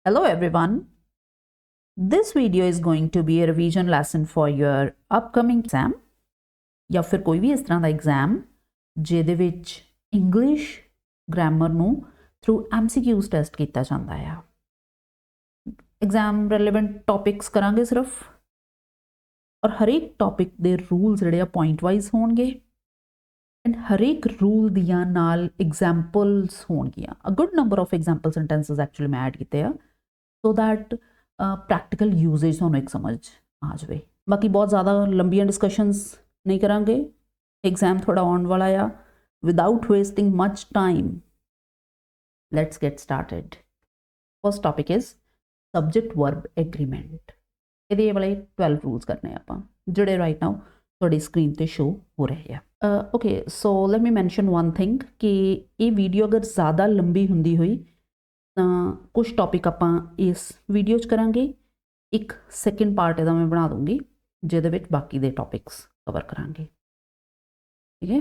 Hello everyone. This video is going to be a revision lesson for your upcoming exam या फिर कोई भी इस तरह ਦਾ एग्जाम ਜਿਹਦੇ ਵਿੱਚ ਇੰਗਲਿਸ਼ ਗ੍ਰਾਮਰ ਨੂੰ ਥਰੂ MCQs ਟੈਸਟ ਕੀਤਾ ਜਾਂਦਾ ਆ। एग्जाम रेलिवेंट टॉपिक्स करांगे सिर्फ और हर एक टॉपिक ਦੇ रूल्स ਜਿਹੜੇ ਆ पॉइंट वाइज होणगे एंड हर एक रूल ਦੀਆਂ ਨਾਲ एग्जाम्पल्स ਹੋਣਗੀਆਂ। A good number of example sentences actually मैं ऐड ਕੀਤੇ ਆ सो दैट प्रैक्टिकल यूजेज ਤੁਹਾਨੂੰ एक समझ आ जाए। बाकी बहुत ज़्यादा लंबियां डिस्कशंस नहीं करांगे, एग्जाम थोड़ा आने वाला आ। Without wasting much time let's get started. First topic is subject verb agreement. ये वाले 12 रूल्स करने आप जोड़े राइट नाउ थोड़ी स्क्रीन पर शो हो रहे हैं। Okay so let me mention one thing कि ये वीडियो अगर ज़्यादा लंबी होंगी हुई ਤਾਂ ਕੁਝ ਟੌਪਿਕ ਆਪਾਂ ਇਸ ਵੀਡੀਓ 'ਚ ਕਰਾਂਗੇ। ਇੱਕ ਸੈਕਿੰਡ ਪਾਰਟ ਇਹਦਾ ਮੈਂ ਬਣਾ ਦੂੰਗੀ ਜਿਹਦੇ ਵਿੱਚ ਬਾਕੀ ਦੇ ਟੌਪਿਕਸ ਕਵਰ ਕਰਾਂਗੇ। ਠੀਕ ਹੈ,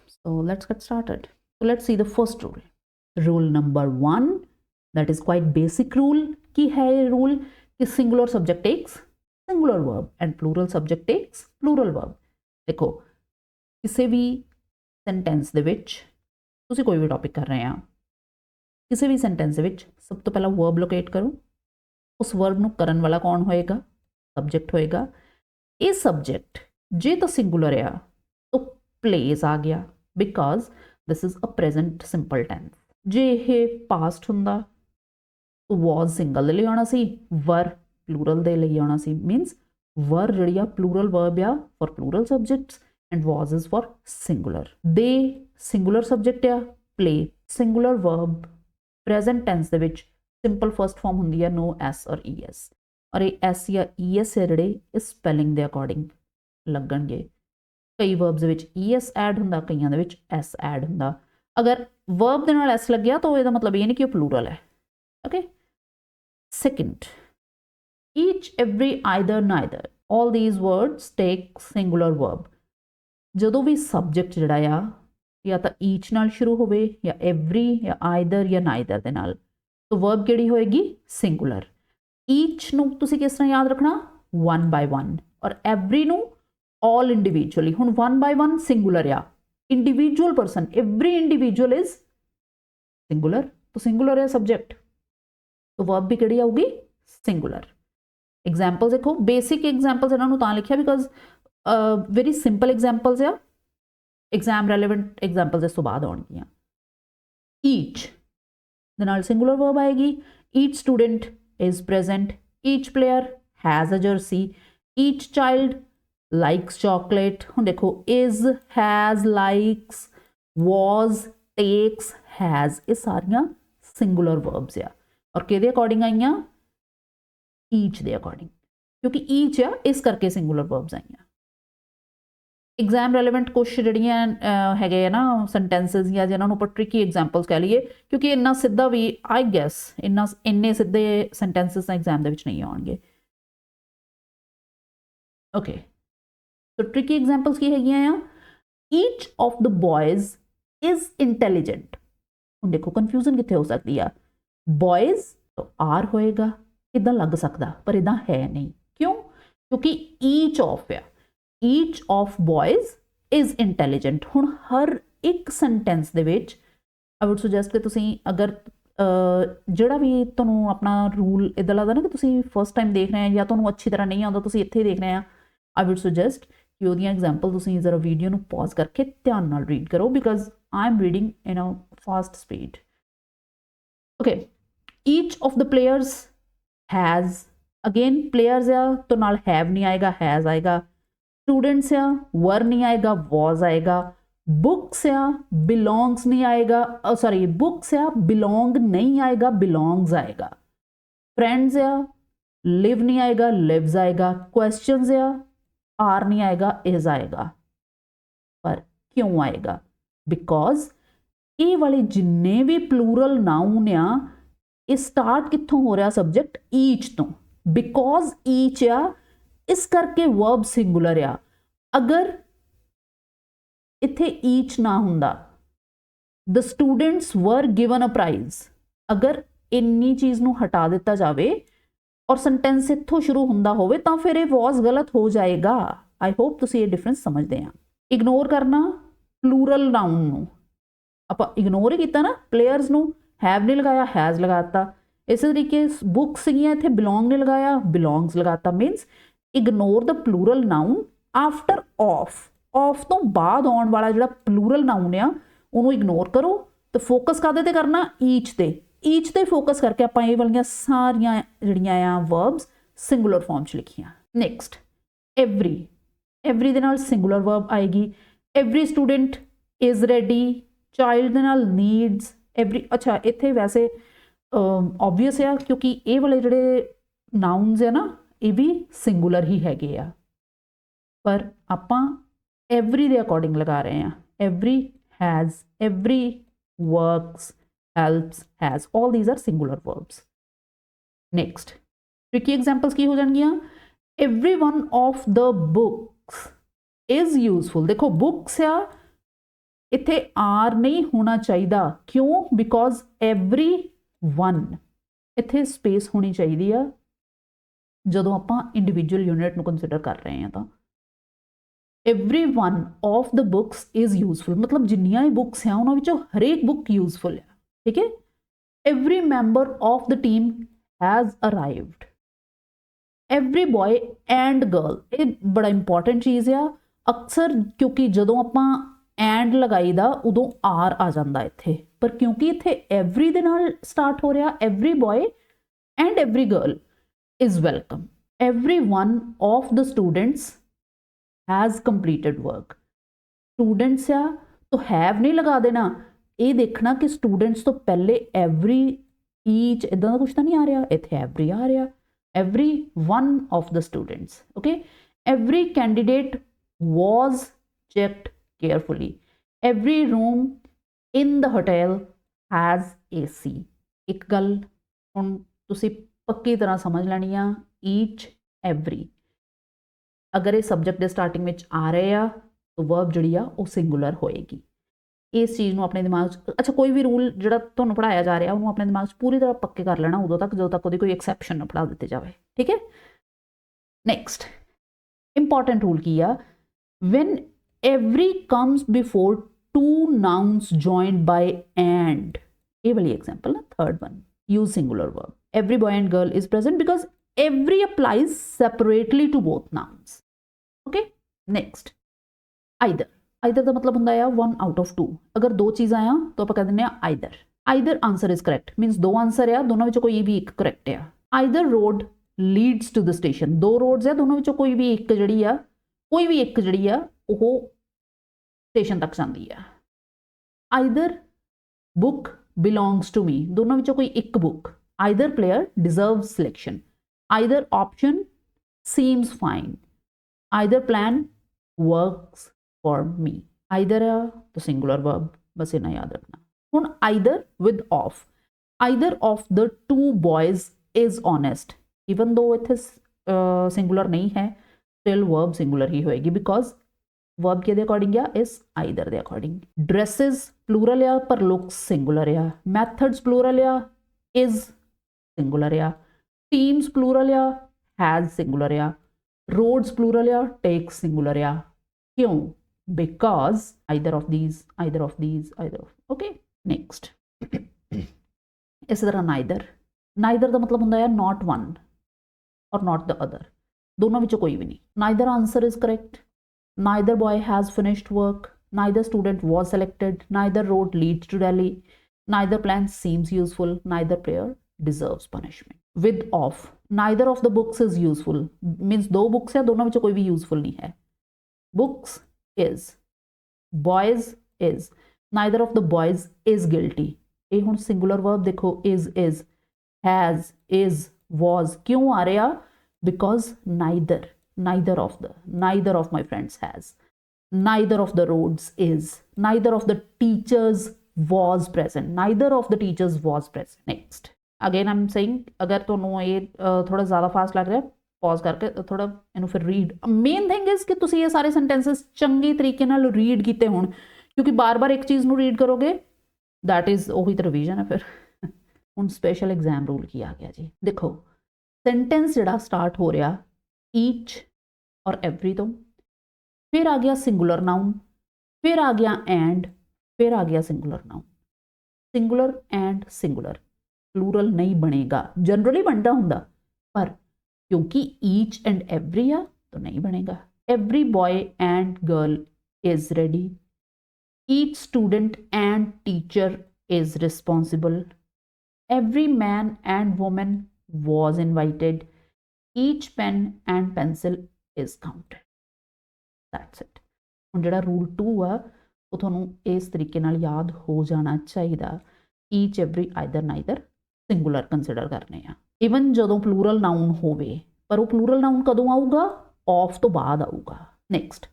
so let's get started. So let's see the first rule. Rule number 1 that is quite basic rule. की है ये रूल कि singular subject takes singular verb and plural subject takes plural verb. देखो किसी भी सेंटेंस दे विच तुसी कोई भी टॉपिक कर रहे हैं, किसी भी सेंटेंस विच सब तो पहला वर्ब लोकेट करो। उस वर्ब नू करन वाला कौन होएगा? सब्जेक्ट होएगा। ये सब्जेक्ट जे तो सिंगुलर आ तो प्लेस आ गया because this is a present simple tense. जे ये पास्ट हुंदा तो वॉज सिंगल दे लई आउणा सी, वर प्लूरल दे लई आउणा सी। मीनस वर जिहड़ी आ प्लूरल वर्ब आ for plural subjects and was is for singular. दे सिंगुलर सब्जेक्ट आ, प्ले सिंगुलर वर्ब। प्रेजेंट टेंस दे विच सिंपल फर्स्ट फॉर्म हुंदी है नो एस और ई एस, और ये एस या ई एस है जिहड़े इस स्पैलिंग के अकॉर्डिंग लगणगे। कई वर्ब्स विच ई एस ऐड हुंदा, कईयां दे विच एस ऐड हुंदा। अगर वर्ब दे नाल एस लग्या तो इसदा मतलब ये नहीं कि वो प्लूरल है। Okay, second each every either neither all these words take singular verb. जदों भी सब्जेक्ट जिहड़ा आ या तो ईच नाल शुरू होवे या एवरी या आइदर या नाइदर दे नाल, तो वर्ब किहड़ी होएगी? सिंगुलर। ईच नू तुसीं किस तरह याद रखना? वन बाय वन, और एवरी नू ऑल इंडिविजुअली। हुण वन बाय वन सिंगुलर आ, individual person every individual is singular, तो सिंगुलर है सब्जेक्ट, तो वर्ब भी किहड़ी आऊगी? सिंगुलर। एग्जाम्पल्स देखो, बेसिक एग्जाम्पल्स इन्हां नू तां लिखिया बिकॉज वेरी सिंपल एग्जाम्पल्स आ। एग्जाम रेलिवेंट एग्जाम्पल्स इस तो बाद आउणगियां। ईच दे नाल सिंगुलर वर्ब आएगी। Each student is present, each player has a jersey, each child likes chocolate. हुण देखो is, has, likes, was, takes, has, ये सारियां सिंगुलर वर्ब्स आ और किहदे अकॉर्डिंग आईयां? ईच दे अकॉर्डिंग, क्योंकि ईच आ इस करके सिंगुलर वर्ब्स आईयां। एग्जाम रेलिवेंट कुछ जड़ियाँ है ना सेंटेंसिस या जिन्होंने उपर ट्रिकी एग्जाम्पल्स कह लीए, क्योंकि इन्ना सीधा भी आई गैस इन्ने सीधे सेंटेंसिस एग्जाम के नहीं आउणगे। ओके, तो ट्रिकी एग्जाम्पल्स की है? Each of the boys is intelligent. हुण देखो कन्फ्यूजन कित्थे हो सकती है? बॉयज तो आर होएगा, इदां लग सकता पर इदां है नहीं। क्यों? क्योंकि ईच ऑफ आ, each of boys is intelligent. हुण हर एक sentence they which I would सुजैसट कि तुसीं अगर जिहड़ा भी तुहानूं अपना रूल इदां लगदा ना कि तुसीं फर्स्ट टाइम देख रहे हैं या तुहानूं अच्छी तरह नहीं आउंदा, तुसीं इत्थे देख रहे हैं, आई वुड सुजैसट कि उहदियां एग्जाम्पल तुसीं जरा वीडियो नूं पॉज करके ध्यान नाल रीड करो because I am reading in a fast speed. Okay, each of the players has, again players आ तो नाल हैव नहीं आएगा, हैज़ आएगा। स्टूडेंट्स आ वर नहीं आएगा, वॉज आएगा। बुक्स आ बिलोंग्स नहीं आएगा, सॉरी बुक्स आ बिलोंग नहीं आएगा, बिलोंग्स आएगा। फ्रेंड्स आ लिव नहीं आएगा, लिव्स आएगा। क्वेश्चंस आ आर नहीं आएगा, इज आएगा। पर क्यों आएगा? बिकॉज ये वाले जिन्ने भी प्लूरल नाउन आ ये स्टार्ट कित्थों हो रहा? सब्जेक्ट ईच तो, बिकॉज ईच आ इस करके वर्ब सिंगुलर आ। अगर इत्थे ईच ना हुंदा the students were given a prize, अगर ਇੰਨੀ ਚੀਜ਼ ਨੂੰ ਹਟਾ ਦਿੱਤਾ ਜਾਵੇ ਔਰ ਸੈਂਟੈਂਸ ਇੱਥੋਂ ਸ਼ੁਰੂ ਹੁੰਦਾ ਹੋਵੇ ਤਾਂ ਫਿਰ ਇਹ ਵਾਸ ਗਲਤ ਹੋ ਜਾਏਗਾ। ਆਈ ਹੋਪ ਤੁਸੀਂ ਇਹ ਡਿਫਰੈਂਸ ਸਮਝਦੇ ਆ। ਇਗਨੋਰ ਕਰਨਾ ਪਲੂਰਲ ਨਾउन ਨੂੰ ਆਪਾਂ ਇਗਨੋਰ ਹੀ ਕੀਤਾ ਨਾ, ਪਲੇਅਰਸ ਨੂੰ हैव नहीं लगाया हैज़ लगाता। इस तरीके बुक्स सीगियां इत्थे बिलोंग नहीं लगाया बिलोंग्स लगाता। Means ignore the plural noun after of तो बाद आने वाला जो प्लूरल नाउन आ उन्होंने इग्नोर करो। तो फोकस काहदे ते करना, ईच ते फोकस करके आपां ये वालियां सारियां जिहड़ियां आ वर्ब्स सिंगुलर फॉर्म च लिखियां। नैक्सट एवरी दे नाल सिंगुलर वर्ब आएगी। Every student is ready, child दे नाल नीड्स एवरी। अच्छा इत्थे वैसे ऑबवियस है क्योंकि ये वाले जोड़े नाउन्स है ना ये भी सिंगुलर ही हैगे आ, पर आपां एवरी दे अकॉर्डिंग लगा रहे हैं। Every has, every works, helps, has, all these are singular verbs. Next tricky examples की हो जाएंगियां। Every one of the books is useful. देखो बुक्स आ इत्थे आर नहीं होना चाहिए, क्यों? बिकॉज एवरी वन इत्थे स्पेस होनी चाहिए जदों आपां इंडिविजुअल यूनिट नूं कंसिडर कर रहे हैं। तो every one of the books is useful मतलब जिन्नियां भी बुक्स हैं उन्हां विचों हरेक बुक यूजफुल है। ठीक है। Every member of the team has arrived. Every boy and girl ये बड़ा इंपॉर्टेंट चीज़ आ। अक्सर क्योंकि जदों आपां एंड लगाई दा उदों आर आ जाता इत्थे, पर क्योंकि इत्थे एवरी दे नाल स्टार्ट हो रहा every boy and every girl is welcome. Every one of the students has completed work. Students आ तो हैव नहीं लगा देना, ये देखना कि स्टूडेंट्स तो पहले एवरी ईच इदां दा कुछ तो नहीं आ रहा, इत्थे एवरी आ रहा। Every one of the students. Okay. Every candidate was checked carefully. Every room in the hotel has AC. एक गल हुण तुसी पक्की तरह समझ लैनी आ, each every अगर ये सब्जेक्ट दे स्टार्टिंग में आ रहे आ तो वर्ब जिहड़ी आ वो सिंगुलर होएगी। इस चीज़ नूं अपने दिमाग च अच्छा कोई भी रूल जिहड़ा तुहानूं पढ़ाया जा रहा उन्होंने अपने दिमाग च पूरी तरह पक्के कर लेना उदों तक जदों तक उहदी कोई एक्सैप्शन ना पढ़ा दित्ती जाए। ठीक है। नैक्सट इंपॉर्टेंट रूल की आ, when every comes before two nouns joined by and। ये वाली एग्जाम्पल ना third one, use singular verb. Every boy and girl is present because every applies separately to both nouns. Okay. Next either का मतलब होंदा है one out of to. अगर दो चीज़ आया तो आप कह दें आइदर आंसर इज करेक्ट मीनस दो आंसर है दोनों में कोई भी एक करेक्ट है। Either road leads to the station. दो रोड्स है दोनों में कोई भी एक जड़ी आ कोई भी एक जड़ी आ वो स्टेशन तक जाती है। Either book belongs to me. दोनों में कोई एक book. Either player deserve selection. Either option seems fine. Either plan works for me. Either है तो सिंगुलर वर्ब, बस इतना याद रखना। हुण either with of. Either of the two boys is honest. Even दो इत्थे सिंगुलर नहीं है स्टिल वर्ब सिंगुलर ही होएगी बिकॉज वर्ब के अकॉर्डिंग या इस आइदर दे अकॉर्डिंग। ड्रेसेस प्लूरल या पर लुक्स सिंगुलर या। मैथड्स प्लूरल या इज सिंगुलर या। टीम्स प्लूरल या हैज सिंगुलर या। रोड्स प्लूरल या टेक्स सिंगुलर या। क्यों? Because either of these either of these either of. Okay. Next इस तरह नाइदर का मतलब होंदा है नॉट वन और नॉट द अदर। दोनों में कोई भी नहीं। Neither answer is correct. Neither boy has finished work. Neither student was selected. Neither road leads to Delhi. Neither plan seems useful. Neither player deserves punishment. With of. Neither of the books is useful. Means दो books है दोनों में कोई भी useful नहीं है। Books is. Boys is. Neither of the boys is guilty. ये हुण singular verb देखो is, has, is, was क्यों आ रहा? Because neither of my friends has, neither of the roads is, neither of the teachers was present, neither of the teachers was present. Next again I'm saying अगर तुहानूं ये थोड़ा ज़्यादा fast लग रहा है पॉज करके थोड़ा इनू फिर रीड। मेन थिंग इज कि तुसीं ये सारे सेंटेंसेस चंगी तरीके नाल रीड कीते होण क्योंकि बार बार एक चीज़ नूं रीड करोगे दैट इज़ ओही तो रिवीजन है फिर ਹੁਣ ਸਪੈਸ਼ਲ ਐਗਜ਼ਾਮ ਰੂਲ ਕੀ ਆ ਗਿਆ ਜੀ, ਦੇਖੋ ਸੈਂਟੈਂਸ ਜਿਹੜਾ ਸਟਾਰਟ ਹੋ ਰਿਹਾ ਈਚ ਔਰ ਐਵਰੀ ਤੋਂ, ਫਿਰ ਆ ਗਿਆ ਸਿੰਗੂਲਰ ਨਾउन, ਫਿਰ ਆ ਗਿਆ ਐਂਡ, ਫਿਰ ਆ ਗਿਆ singular noun. Singular and singular plural ਨਹੀਂ ਬਣੇਗਾ, ਜਨਰਲੀ ਬਣਦਾ ਹੁੰਦਾ, ਪਰ ਕਿਉਂਕਿ ਈਚ ਐਂਡ ਐਵਰੀ ਆ ਤਾਂ ਨਹੀਂ ਬਣੇਗਾ। Every boy and girl is ready, each student and teacher is responsible, every man and woman was invited, each pen and pencil is counted, that's it। ਹੁਣ ਜਿਹੜਾ ਰੂਲ 2 ਆ ਉਹ ਤੁਹਾਨੂੰ ਇਸ ਤਰੀਕੇ ਨਾਲ ਯਾਦ ਹੋ ਜਾਣਾ ਚਾਹੀਦਾ, ਈਚ every either neither singular consider ਕਰਨੇ ਆ, ਇਵਨ ਜਦੋਂ ਪਲੂਰਲ ਨਾउन ਹੋਵੇ, ਪਰ ਉਹ ਪਲੂਰਲ ਨਾउन ਕਦੋਂ ਆਊਗਾ, ਆਫ ਤੋਂ ਬਾਅਦ ਆਊਗਾ। Next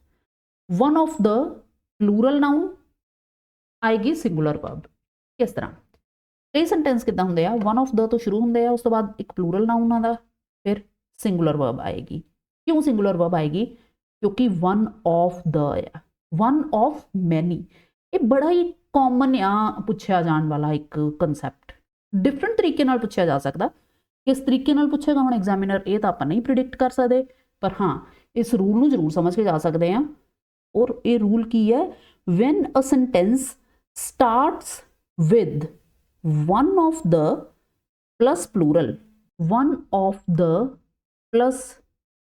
one of the plural noun ਆਏਗੀ ਸਿੰਗੂਲਰ ਵਰਬ। ਕਿਸ ਤਰ੍ਹਾਂ ਕਈ ਸੈਂਟੈਂਸ ਕਿੱਦਾਂ ਹੁੰਦੇ ਆ, ਵਨ ਆਫ ਦ ਤੋਂ ਸ਼ੁਰੂ ਹੁੰਦੇ ਆ, ਉਸ ਤੋਂ ਬਾਅਦ ਇੱਕ ਪਲੂਰਲ ਨਾउन ਆਉਂਦਾ, ਫਿਰ ਸਿੰਗੂਲਰ ਵਰਬ ਆਏਗੀ। ਕਿਉਂ ਸਿੰਗੂਲਰ ਵਰਬ ਆਏਗੀ, ਕਿਉਂਕਿ ਵਨ ਆਫ ਦ ਆ, ਵਨ ਆਫ ਮੈਨੀ, ਇਹ ਬੜਾ ਹੀ ਕਾਮਨ ਆ ਪੁੱਛਿਆ ਜਾਣ ਵਾਲਾ ਇੱਕ ਕਨਸੈਪਟ। ਡਿਫਰੈਂਟ ਤਰੀਕੇ ਨਾਲ ਪੁੱਛਿਆ ਜਾ ਸਕਦਾ, ਕਿਸ ਤਰੀਕੇ ਨਾਲ ਪੁੱਛੇਗਾ ਹੁਣ ਐਗਜ਼ਾਮੀਨਰ ਇਹ ਤਾਂ ਆਪਾਂ ਨਹੀਂ ਪ੍ਰਿਡਿਕਟ ਕਰ ਸਕਦੇ, ਪਰ ਹਾਂ ਇਸ ਰੂਲ ਨੂੰ ਜ਼ਰੂਰ ਸਮਝ ਕੇ ਜਾ ਸਕਦੇ ਆ। ਔਰ ਇਹ ਰੂਲ ਕੀ ਹੈ, when a sentence starts with one of the plus plural, one of the plus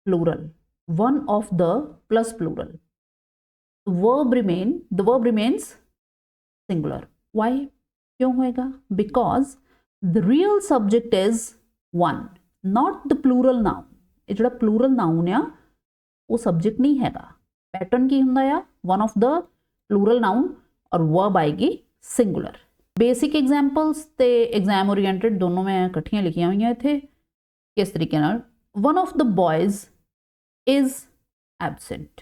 plural, one of the plus plural, the verb remains singular। why क्यों होएगा, because the real subject is one, not the plural noun। ਇਹ ਜਿਹੜਾ plural noun ਆ ਉਹ subject नहीं हैगा। Pattern की हुंदा आ, one of the plural noun और वर्ब आएगी सिंगुलर। बेसिक एग्जाम्पल्स ते एग्जाम ओरिएंटेड दोनों मैं इकट्ठियां लिखिया हुई हैं इत्थे किस तरीके नाल, one of the boys is absent.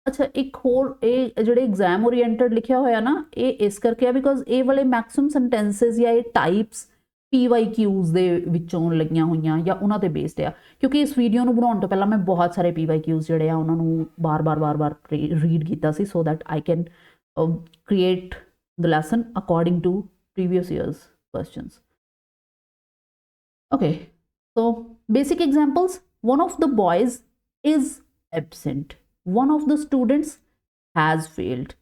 अच्छा एक होर ये जिहड़े एग्जाम ओरिएंटेड लिखिया होया ना, ये इस करके है बिकॉज ये वाले मैक्सिमम सेंटेंसेस या ये टाइप्स PYQs ਦੇ ਵਿੱਚੋਂ ਲੱਗੀਆਂ ਹੋਈਆਂ ਜਾਂ ਉਹਨਾਂ ਤੇ ਬੇਸਡ ਆ, ਕਿਉਂਕਿ ਇਸ ਵੀਡੀਓ ਨੂੰ ਬਣਾਉਣ ਤੋਂ ਪਹਿਲਾਂ ਮੈਂ ਬਹੁਤ ਸਾਰੇ PYQs ਜਿਹੜੇ ਆ ਉਹਨਾਂ ਨੂੰ ਬਾਰ-ਬਾਰ ਰੀਡ ਕੀਤਾ ਸੀ, so that I can create the lesson according to previous years questions। okay, so basic examples, one of the boys is absent, one of the students has failed,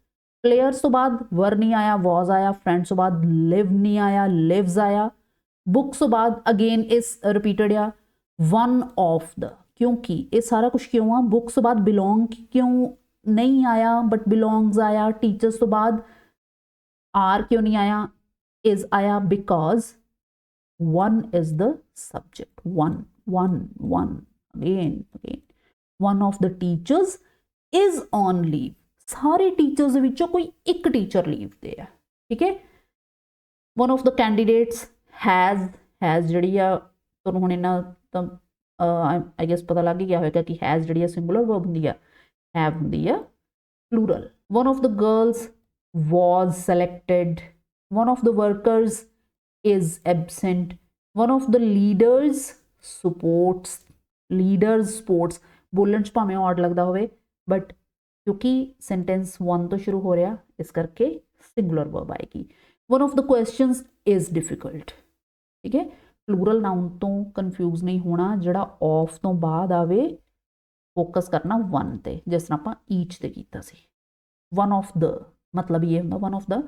players ਤੋਂ ਬਾਅਦ were नहीं आया, was आया, friends ਤੋਂ ਬਾਅਦ live नहीं आया, lives आया, books ਤੋਂ ਬਾਅਦ again is repeated ਆ, one of the, क्योंकि ये सारा कुछ क्यों आ, books ਤੋਂ ਬਾਅਦ belong क्यों नहीं आया but belongs आया, teachers ਤੋਂ ਬਾਅਦ are क्यों नहीं आया, is आया, because one is the subject, one again one of the teachers is on leave, सारे teachers ਦੇ ਵਿੱਚੋਂ ਕੋਈ ਇੱਕ teacher leave ਤੇ ਆ, ਠੀਕ ਹੈ। one of the candidates has ਜਿਹੜੀ ਆ ਤੁਹਾਨੂੰ ਹੁਣ ਇਹਨਾਂ ਤਾਂ ਆਈ ਗੈਸ ਪਤਾ ਲੱਗ ਗਿਆ ਹੋਵੇਗਾ ਕਿ has ਜਿਹੜੀ ਆ ਸਿੰਗੂਲਰ ਵਰਬ ਹੁੰਦੀ ਆ, have ਹੁੰਦੀ ਆ plural। one of the girls was selected, one of the workers is absent, one of the leaders supports ਬੋਲਣ 'ਚ ਭਾਵੇਂ ਆਡ ਲੱਗਦਾ ਹੋਵੇ ਬਟ ਕਿਉਂਕਿ ਸੈਂਟੈਂਸ 1 ਤੋਂ ਸ਼ੁਰੂ ਹੋ ਰਿਹਾ ਇਸ ਕਰਕੇ ਸਿੰਗੂਲਰ ਵਰਬ ਆਏਗੀ। one of the questions is difficult, ਠੀਕ ਹੈ। ਪਲੂਰਲ ਨਾउन ਤੋਂ ਕਨਫਿਊਜ਼ ਨਹੀਂ ਹੋਣਾ, ਜਿਹੜਾ ਆਫ ਤੋਂ ਬਾਅਦ ਆਵੇ ਫੋਕਸ ਕਰਨਾ ਵਨ ਤੇ, ਜਿਸ ਤਰ੍ਹਾਂ ਆਪਾਂ ਈਚ ਤੇ ਕੀਤਾ ਸੀ। one of the ਮਤਲਬ ਇਹ ਹੁੰਦਾ one of the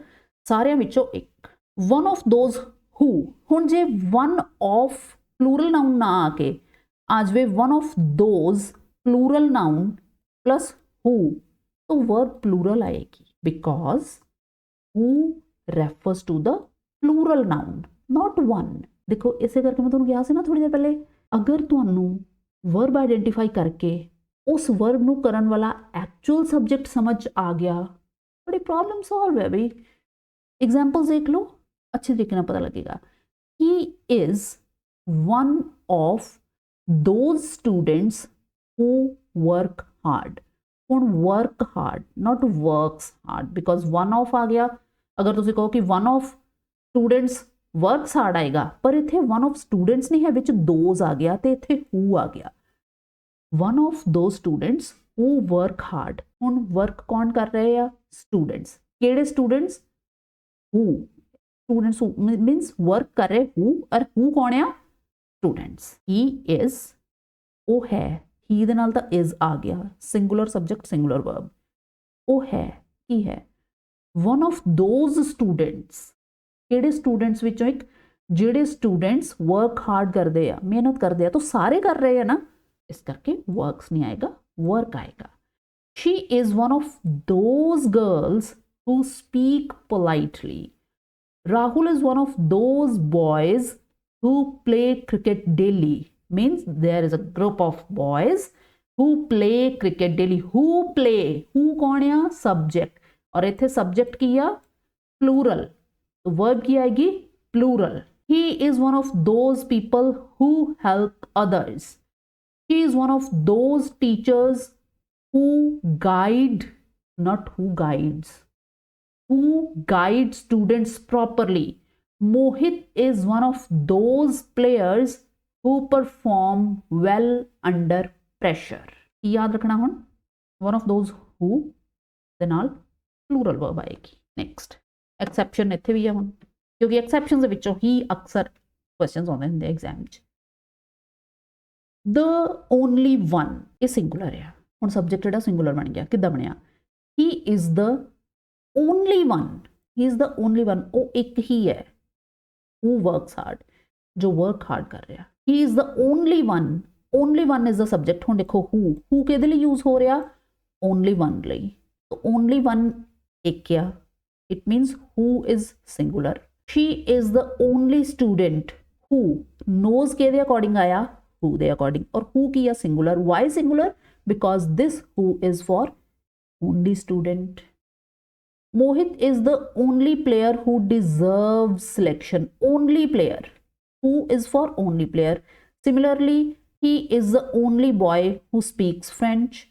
ਸਾਰਿਆਂ ਵਿੱਚੋਂ ਇੱਕ। one of those who, ਹੁਣ ਜੇ one of ਪਲੂਰਲ ਨਾउन ਨਾ ਆ ਕੇ ਆ ਜਾਵੇ one of those plural noun plus who, तो वर्ब plural आएगी because who refers to the plural noun, not one। देखो इसे करके मैं ਤੁਹਾਨੂੰ ਕਿਹਾ ਸੀ ਨਾ ਥੋੜੀ ਦੇਰ ਪਹਿਲੇ, ਅਗਰ ਤੁਹਾਨੂੰ वर्ब आइडेंटिफाई करके उस वर्ब ਨੂੰ ਕਰਨ ਵਾਲਾ एक्चुअल सब्जेक्ट समझ आ गया, बड़ी प्रॉब्लम सॉल्व है भाई। एग्जाम्पल्स देख लो, अच्छे तरीके ਨਾਲ पता लगेगा। he is one of those students who work hard, ਹੁਣ work hard not works hard because one of ਆ ਗਿਆ। ਅਗਰ ਤੁਸੀਂ ਕਹੋ ਕਿ one of students works hard ਆਏਗਾ, ਪਰ ਇੱਥੇ one of students ਨਹੀਂ ਹੈ, ਵਿੱਚ those ਆ ਗਿਆ ਤੇ ਇੱਥੇ who ਆ ਗਿਆ। one of those students who work hard, ਹੁਣ work ਕੌਣ ਕਰ ਰਹੇ ਆ, students। ਕਿਹੜੇ students, who, students means work कर रहे हु, और हु कौन है? स्टूडेंट्स। ही इज वो है, ही दे नाल ता इज आ गया, सिंगुलर सब्जेक्ट सिंगुलर वर्ब, वो है की है। वन ऑफ दोज स्टूडेंट्स, किहड़े स्टूडेंट्स विचों एक, जिहड़े स्टूडेंट्स वर्क हार्ड करते हैं, मेहनत करते हैं, तो सारे कर रहे हैं ना, इस करके वर्क्स नहीं आएगा, वर्क आएगा। She is one of those girls who speak politely. Rahul is one of those boys who play cricket daily, means there is a group of boys who play cricket daily. Who play, who कौन है? Subject, और इत्थे subject की आ plural, तो verb की आएगी plural. He is one of those people who help others. He is one of those teachers who guide, not who guides, who guide students properly. Mohit is one of those players who perform well under pressure. याद रखना हुन, one of those who ਦੇ ਨਾਲ plural verb ਆਏਗੀ। Next, exception ਇੱਥੇ ਵੀ ਆ ਹੁਣ, क्योंकि एक्सैप्शन के विचों ही अक्सर क्वेश्चन आते होंगे एग्जाम च। द ओनली वन, ये सिंगुलर है, हुण सबजैक्ट जिहड़ा सिंगुलर बन गया, किद्दां बनिया? He is the only one, he is the only one, वो एक ही है, हू वर्क्स हार्ड, जो वर्क हार्ड कर रहा। He is the only one, only one is the subject. हुण देखो हू किहदे लई यूज हो रहा? ओनली वन लई, तो ओनली वन एक आ, it means who is singular. She is the only student who knows के दे according आया, who दे according, और who की या singular। Why singular? Because this who is for only student। Mohit is the only player who deserves selection। Only player, who is for only player। Similarly, he is the only boy who speaks French।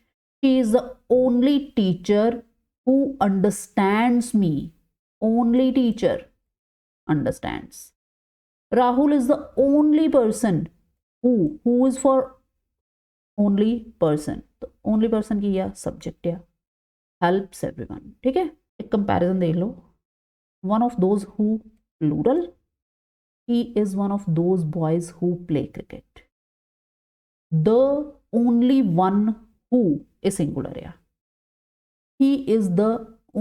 She is the only teacher who understands me। Only teacher understands। Rahul is the only person who is for only person, तो only person की है subject है, helps everyone। ठीक है, एक comparison देख लो। one of those who plural, he is one of those boys who play cricket। the only one who is singular है, he is the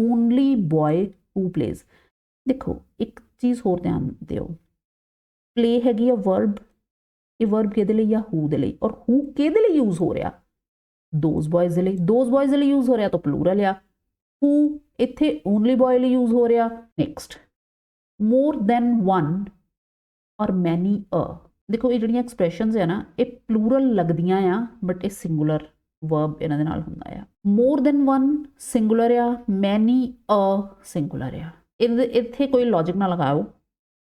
only boy who plays। देखो एक चीज़ होर ध्यान दिओ, प्ले हैगी आ वर्ब, ये वर्ब किहदे लई आ? हू दे लई, और हू किहदे लई यूज हो रहा? दोज बॉयज दे लई, दोज बॉयज दे लई यूज हो रहा, तो प्लूरल आ। हू इत्थे ओनली बॉय लई यूज हो रहा। नेक्स्ट, मोर दैन वन और मैनी अ। देखो ये जिहड़ियां एक्सप्रैशनस है ना, ये प्लूरल लगदियां आ, बट ये सिंगुलर वर्ब इन्हां दे नाल हुंदा आ। मोर दैन वन सिंगुलर आ, मैनी अ सिंगुलर आ। इत्थे कोई लॉजिक ना लगाओ,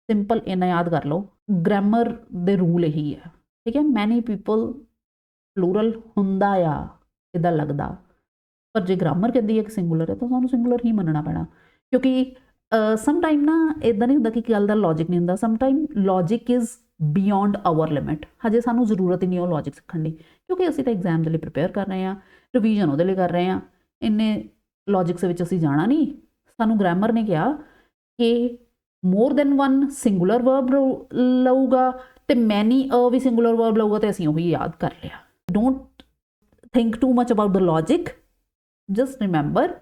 सिंपल इन्ना याद कर लो, ग्रामर दे रूल यही है। ठीक है, मैनी पीपल प्लूरल हुंदा आ, इदा लगदा, पर जे ग्रामर कहती है कि सिंगुलर है तो सानू सिंगुलर ही मनना पैना, क्योंकि समटाइम ना इदा नहीं होंदा कि गल दा लॉजिक नहीं होंदा। Sometime logic is beyond our limit, हजे सानू जरूरत ही नहीं हो लॉजिक सीखण दी, क्योंकि असीं तां एग्जाम दे लई प्रिपेयर कर रहे हैं, रिवीजन उहदे लई कर रहे हैं, इन्ने लॉजिक्स दे विच असीं जाना नहीं। सानू ग्रामर ने कहा कि more than one singular verb लऊगा तो मैनी अ भी सिंगुलर वर्ब लऊगा, तो असीं उही याद कर लिया। Don't think too much about the logic, just remember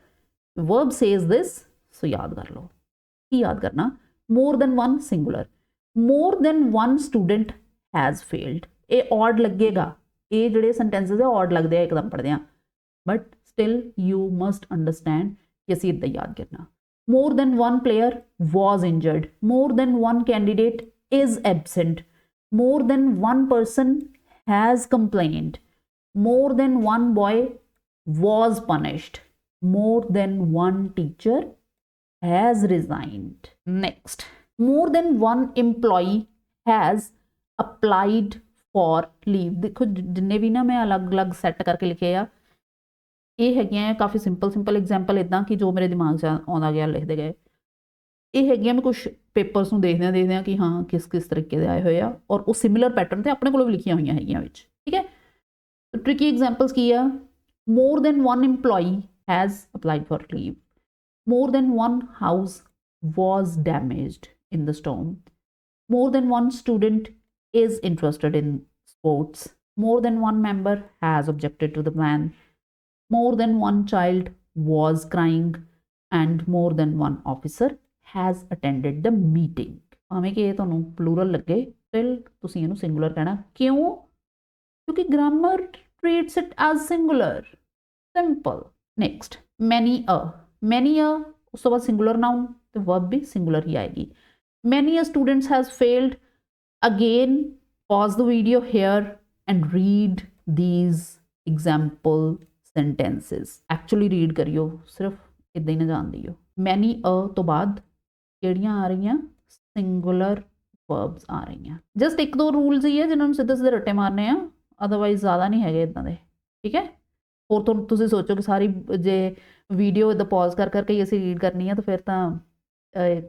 verb says this, so याद कर लो। की याद करना? More than one singular, more than one student has failed. ये ऑड लगेगा, ये जिहड़े सेंटेंसेस है ऑड लगते हैं एकदम पढ़दे, but still you must understand कि असीं इदां याद करना। More than one player was injured, more than one candidate is absent, more than one person has complained, more than one boy was punished, more than one teacher has resigned. Next, more than one employee has applied for leave. देखो जिन्ने भी ना मैं अलग अलग set करके लिखे आ, ये है काफ़ी सिंपल एग्जाम्पल इदा कि जो मेरे दिमाग से आंदा गया लिखते गए। ये है मैं कुछ पेपर्स में देखदे कि हाँ किस किस तरीके के आए हुए आ, और वो सिमिलर पैटर्न तो अपने को भी लिखिया हुई है। ठीक है, तो ट्रिकी एग्जाम्पल्स की आ, more than one employee has applied for leave, more than one house was damaged, in the storm. More than one student is interested in sports. More than one member has objected to the plan. More than one child was crying, and more than one officer has attended the meeting. ਭਾਵੇਂ ਕਿ ਇਹ ਤੁਹਾਨੂੰ plural ਲੱਗੇ, still ਤੁਸੀਂ ਇਹਨੂੰ singular ਕਹਿਣਾ। ਕਿਉਂ? ਕਿਉਂਕਿ grammar treats it as singular. Simple. Next, many a. Many a, ਉਸ ਤੋਂ ਬਾਅਦ singular noun ਤੇ verb ਵੀ singular ਹੀ ਆਏਗੀ। Many a students has failed. Again, pause the video here and read these example sentences. Actually read ਕਰਿਓ, ਸਿਰਫ ਇੱਦਾਂ ਹੀ ਨਾ ਜਾਣ ਦਿਓ। Many a ਤੋਂ ਬਾਅਦ ਕਿਹੜੀਆਂ ਆ ਰਹੀਆਂ? singular verbs ਆ ਰਹੀਆਂ। ਜਸਟ ਇੱਕ ਦੋ ਰੂਲਸ ਹੀ ਹੈ ਜਿਨ੍ਹਾਂ ਨੂੰ ਸਿੱਧੇ ਸਿੱਧੇ ਰੱਟੇ ਮਾਰਨੇ ਆ, ਅਦਰਵਾਈਜ਼ ਜ਼ਿਆਦਾ ਨਹੀਂ ਹੈਗੇ ਇੱਦਾਂ ਦੇ, ਠੀਕ ਹੈ। ਹੋਰ ਤੋਂ ਤੁਸੀਂ ਸੋਚੋ ਕਿ ਸਾਰੀ ਜੇ ਵੀਡੀਓ ਇੱਦਾਂ ਪੌਜ਼ ਕਰ ਕਰਕੇ ਹੀ ਅਸੀਂ ਰੀਡ ਕਰਨੀ ਆ ਤਾਂ ਫਿਰ ਤਾਂ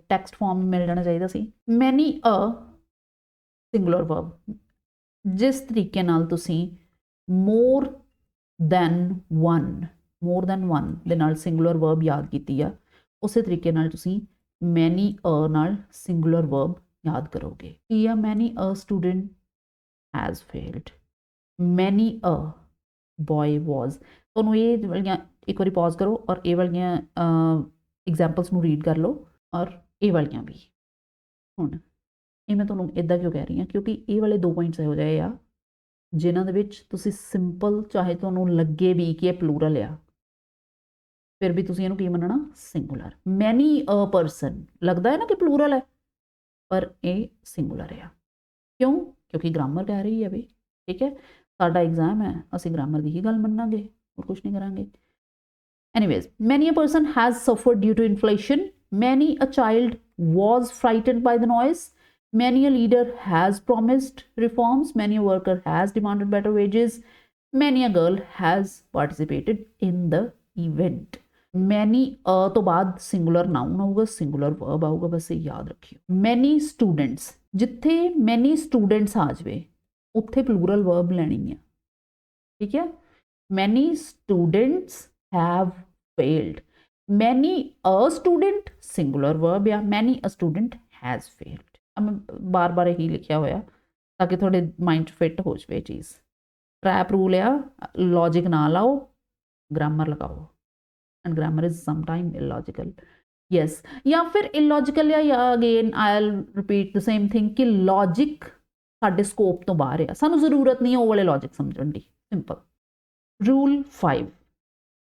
ਟੈਕਸਟ ਫਾਰਮ ਮਿਲ ਜਾਣਾ ਚਾਹੀਦਾ ਸੀ। ਮੈਨੀ ਅ ਸਿੰਗੂਲਰ ਵਰਬ, ਜਿਸ ਤਰੀਕੇ ਨਾਲ ਤੁਸੀਂ ਮੋਰ ਦੈਨ ਵਨ ਦੇ ਨਾਲ ਸਿੰਗੂਲਰ ਵਰਬ ਯਾਦ ਕੀਤੀ ਆ, ਉਸੇ ਤਰੀਕੇ ਨਾਲ ਤੁਸੀਂ ਮੈਨੀ ਅ ਨਾਲ ਸਿੰਗੂਲਰ ਵਰਬ ਯਾਦ ਕਰੋਗੇ। ਕੀ ਆ? ਮੈਨੀ ਅ ਸਟੂਡੈਂਟ ਹੈਜ਼ ਫੇਲਡ, ਮੈਨੀ ਅ ਬॉय ਵਾਜ਼। ਤੁਹਾਨੂੰ ਇਹ ਵਾਲੀਆਂ ਇੱਕ ਵਾਰੀ ਪੌਜ਼ ਕਰੋ ਔਰ ਇਹ ਵਾਲੀਆਂ ਐਗਜ਼ਾਮਪਲਸ ਨੂੰ ਰੀਡ ਕਰ ਲਓ ਔਰ ਇਹ ਵਾਲੀਆਂ ਵੀ। ਹੁਣ ਇਹ ਮੈਂ ਤੁਹਾਨੂੰ ਇੱਦਾਂ ਕਿਉਂ ਕਹਿ ਰਹੀ ਹਾਂ? ਕਿਉਂਕਿ ਇਹ ਵਾਲੇ 2 ਪੁਆਇੰਟਸ ਇਹੋ ਜਿਹੇ ਆ ਜਿਨ੍ਹਾਂ ਦੇ ਵਿੱਚ ਤੁਸੀਂ ਸਿੰਪਲ, ਚਾਹੇ ਤੁਹਾਨੂੰ ਲੱਗੇ ਵੀ ਕਿ ਇਹ ਪਲੂਰਲ ਆ, ਫਿਰ ਵੀ ਤੁਸੀਂ ਇਹਨੂੰ ਕੀ ਮੰਨਣਾ? ਸਿੰਗੂਲਰ। ਮੈਨੀ ਅ ਪਰਸਨ ਲੱਗਦਾ ਹੈ ਨਾ ਕਿ ਪਲੂਰਲ ਹੈ, ਪਰ ਇਹ ਸਿੰਗੂਲਰ ਆ। ਕਿਉਂ? ਕਿਉਂਕਿ ਗ੍ਰਾਮਰ ਕਹਿ ਰਹੀ ਹੈ ਵੀ, ਠੀਕ ਹੈ। ਸਾਡਾ ਐਗਜ਼ਾਮ ਹੈ, ਅਸੀਂ ਗ੍ਰਾਮਰ ਦੀ ਹੀ ਗੱਲ ਮੰਨਾਂਗੇ, ਹੋਰ ਕੁਝ ਨਹੀਂ ਕਰਾਂਗੇ। Anyways, many a person has suffered due to inflation. Many a child was frightened by the noise. Many a leader has promised reforms. Many a worker has demanded better wages. Many a girl has participated in the event. Many ਤੋਂ ਬਾਅਦ singular known ਆਊਗਾ, singular verb ਆਊਗਾ, ਬਸ ਇਹ ਯਾਦ ਰੱਖਿਓ। Many students, ਜਿੱਥੇ many students ਆ ਜਾਵੇ ਉੱਥੇ ਪਲੂਰਲ ਵਰਬ ਲੈਣੀ ਆ, ਠੀਕ ਹੈ। Many students have failed. Many a student singular verb या many a student has failed. मैं बार बार यही लिखा होया ताकि थोड़े माइंड फिट हो जाए चीज़। ट्रैप रूल या लॉजिक ना लाओ, ग्रामर लगाओ, and grammar is sometime illogical. Yes, या फिर illogical या again I'll repeat the same thing कि लॉजिक साडे स्कोप तो बाहर है, सानू जरूरत नहीं है वो वाले लॉजिक समझण दी। Simple. Rule 5,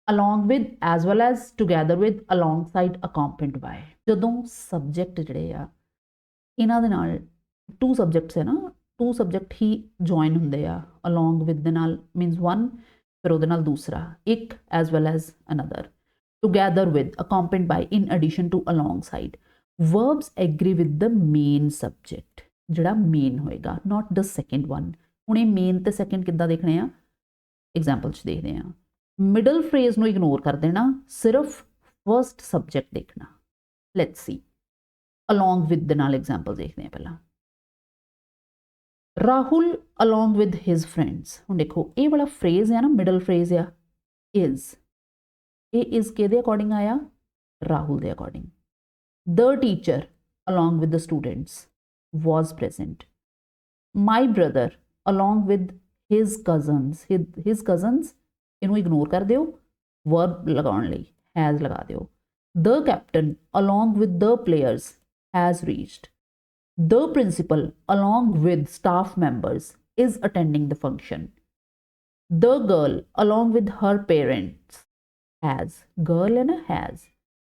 along with, as well as, together with, alongside, accompanied by। ਜਦੋਂ ਸਬਜੈਕਟ ਜਿਹੜੇ ਆ ਇਹਨਾਂ ਦੇ ਨਾਲ 2 ਸਬਜੈਕਟਸ ਹੈ ਨਾ, 2 ਸਬਜੈਕਟ ਹੀ ਜੁਆਇਨ ਹੁੰਦੇ ਆ। along with ਦੇ ਨਾਲ ਮੀਨਸ 1, ਫਿਰ ਉਹਦੇ ਨਾਲ ਦੂਸਰਾ, ਇੱਕ as well as another, together with, accompanied by, in addition to, alongside। verbs agree with the main subject, ਜਿਹੜਾ ਮੇਨ ਹੋਏਗਾ, not the second one। ਹੁਣ ਇਹ ਮੇਨ ਤੇ ਸੈਕੰਡ ਕਿੱਦਾਂ ਦੇਖਣੇ ਆ? ਐਗਜ਼ਾਮਪਲ 'ਚ ਦੇਖਦੇ ਹਾਂ। ਮਿਡਲ ਫਰੇਜ਼ ਨੂੰ ਇਗਨੋਰ ਕਰ ਦੇਣਾ, ਸਿਰਫ ਫਸਟ ਸਬਜੈਕਟ ਦੇਖਣਾ। ਲੈਟਸ ਸੀ ਅਲੋਂਗ ਵਿਦ ਦੇ ਨਾਲ ਐਗਜ਼ਾਮਪਲ ਦੇਖਦੇ ਹਾਂ ਪਹਿਲਾਂ। Rahul along with his friends. ਹੁਣ ਦੇਖੋ ਇਹ ਵਾਲਾ ਫਰੇਜ਼ ਆ ਨਾ, ਮਿਡਲ ਫਰੇਜ਼ ਆ ਇਜ਼, ਇਹ ਇਜ਼ ਕਿਹਦੇ ਅਕੋਰਡਿੰਗ ਆਇਆ? ਰਾਹੁਲ ਦੇ according. The teacher along with the students was present. My brother along with his cousins ਇਹਨੂੰ ਇਗਨੋਰ ਕਰ ਦਿਓ, ਵਰਬ ਲਗਾਉਣ ਲਈ has ਲਗਾ ਦਿਓ। the captain along with the players has reached। the principal along with staff members is attending the function। the girl along with her parents has, girl ਹੈ ਨਾ has,